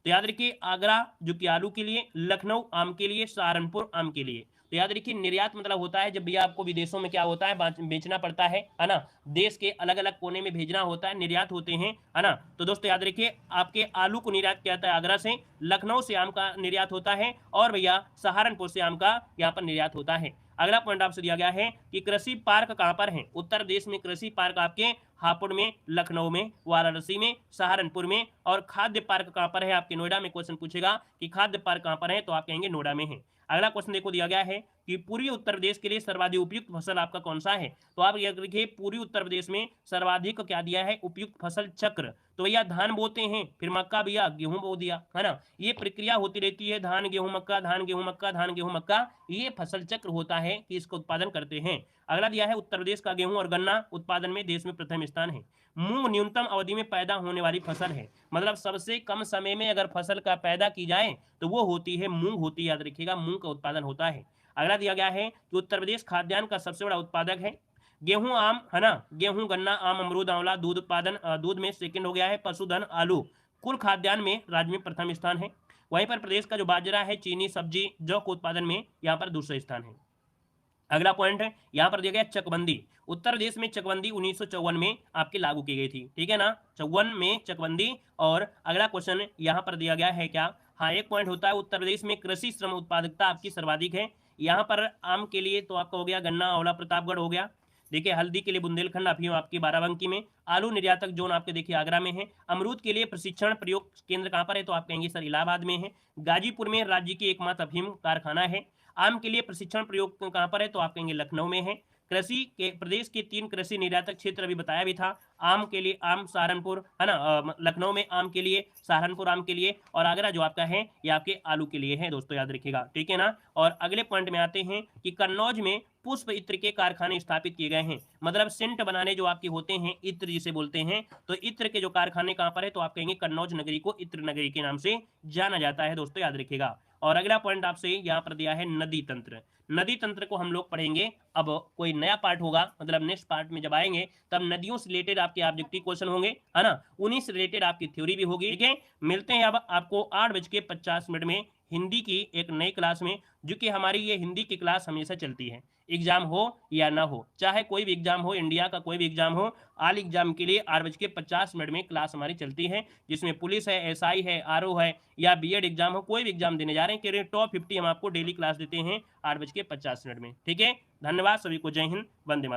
तो याद रखिए आगरा जो कि आलू के लिए, लखनऊ आम के लिए, सहारनपुर आम के लिए। तो याद रखिए निर्यात मतलब होता है जब भैया आपको विदेशों में क्या होता है बेचना पड़ता है ना, देश के अलग अलग कोने में भेजना होता है, निर्यात होते हैं, है ना। तो दोस्तों याद रखिए आपके आलू को निर्यात किया जाता है आगरा से, लखनऊ से आम का निर्यात होता है और भैया सहारनपुर से आम का यहाँ पर निर्यात होता है। अगला पॉइंट आपसे दिया गया है कि कृषि पार्क कहां पर है? उत्तर प्रदेश में कृषि पार्क आपके हापुड़ में, लखनऊ में, वाराणसी में, सहारनपुर में। और खाद्य पार्क कहां पर है? आपके नोएडा में क्वेश्चन पूछेगा कि खाद्य पार्क कहां पर है, तो आप कहेंगे नोएडा में है। अगला क्वेश्चन देखो दिया गया है कि पूर्वी उत्तर प्रदेश के लिए सर्वाधिक उपयुक्त फसल आपका कौन सा है? तो आप याद रखिए पूर्वी उत्तर प्रदेश में सर्वाधिक क्या दिया है? उपयुक्त फसल चक्र। तो भैया धान बोते हैं, फिर मक्का भैया गेहूं बो दिया, है ना, ये प्रक्रिया होती रहती है, धान गेहूं मक्का, धान गेहूं मक्का, धान गेहूं मक्का, ये फसल चक्र होता है कि इसका उत्पादन करते हैं। अगला दिया है उत्तर प्रदेश का गेहूं और गन्ना उत्पादन में देश में प्रथम स्थान है। मूंग न्यूनतम अवधि में पैदा होने वाली फसल है, मतलब सबसे कम समय में अगर फसल का पैदा की जाए तो वो होती है मूंग होती है, याद रखिएगा मूंग का उत्पादन होता है। अगला दिया गया है कि उत्तर प्रदेश खाद्यान्न का सबसे बड़ा उत्पादक है। गेहूं आम, है ना, गेहूं गन्ना आम अमरूद आंवला, दूध उत्पादन दूध में सेकंड हो गया है, पशुधन आलू, कुल खाद्यान्न में राज्य में प्रथम स्थान है। वहीं पर प्रदेश का जो बाजरा है, चीनी, सब्जी, जौ के उत्पादन में यहाँ पर दूसरा स्थान है। अगला पॉइंट है यहाँ पर दिया गया चकबंदी। उत्तर प्रदेश में चकबंदी 1954 में आपके लागू की गई थी, ठीक है ना, 54 में चकबंदी। और अगला क्वेश्चन यहाँ पर दिया गया है क्या? हाँ, एक पॉइंट होता है उत्तर प्रदेश में कृषि श्रम उत्पादकता आपकी सर्वाधिक है। यहाँ पर आम के लिए तो आपका हो गया गन्ना, आंवला, प्रतापगढ़ हो गया। देखिए हल्दी के लिए बुंदेलखंड, अफीम आपकी बाराबंकी में। आलू निर्यातक जोन आपके देखिए आगरा में है। अमरूद के लिए प्रशिक्षण प्रयोग केंद्र कहाँ पर है, तो आप कहेंगे सर इलाहाबाद में है। गाजीपुर में राज्य की एकमात्र अफीम कारखाना है। आम के लिए प्रशिक्षण प्रयोग कहाँ पर है, तो आप कहेंगे लखनऊ में है। कृषि के प्रदेश के 3 कृषि निर्यातक क्षेत्र अभी बताया भी था। आम के लिए आम सहारनपुर है ना, लखनऊ में आम के लिए, सहारनपुर आम के लिए, और आगरा जो आपका है ये आपके आलू के लिए है दोस्तों, याद रखिएगा, ठीक है ना। और अगले पॉइंट में आते हैं कि कन्नौज में पुष्प इत्र के कारखाने स्थापित किए गए हैं। मतलब सेंट बनाने जो आपके होते हैं, इत्र जिसे बोलते हैं, तो इत्र के जो कारखाने कहाँ पर है, तो आप कहेंगे कन्नौज नगरी को इत्र नगरी के नाम से जाना जाता है दोस्तों, याद रखिएगा। और अगला पॉइंट आपसे यहाँ पर दिया है नदी तंत्र। नदी तंत्र को हम लोग पढ़ेंगे, अब कोई नया पार्ट होगा, मतलब नेक्स्ट पार्ट में जब आएंगे तब नदियों से रिलेटेड आपके ऑब्जेक्टिव क्वेश्चन होंगे, है ना, उन्हीं से रिलेटेड आपकी थ्योरी भी होगी, ठीक है। मिलते हैं अब आपको 8:50 में हिंदी की एक नई क्लास में, जो कि हमारी ये हिंदी की क्लास हमेशा चलती है, एग्जाम हो या ना हो, चाहे कोई भी एग्जाम हो, इंडिया का कोई भी एग्जाम हो, ऑल एग्जाम के लिए 8:50 में क्लास हमारी चलती है, जिसमें पुलिस है, एसआई है, आरओ है, या बीएड एग्जाम हो, कोई भी एग्जाम देने जा रहे हैं कि टॉप 50 हम आपको डेली क्लास देते हैं 8:50 में, ठीक है। धन्यवाद सभी को, जय हिंद, वंदे मातरम।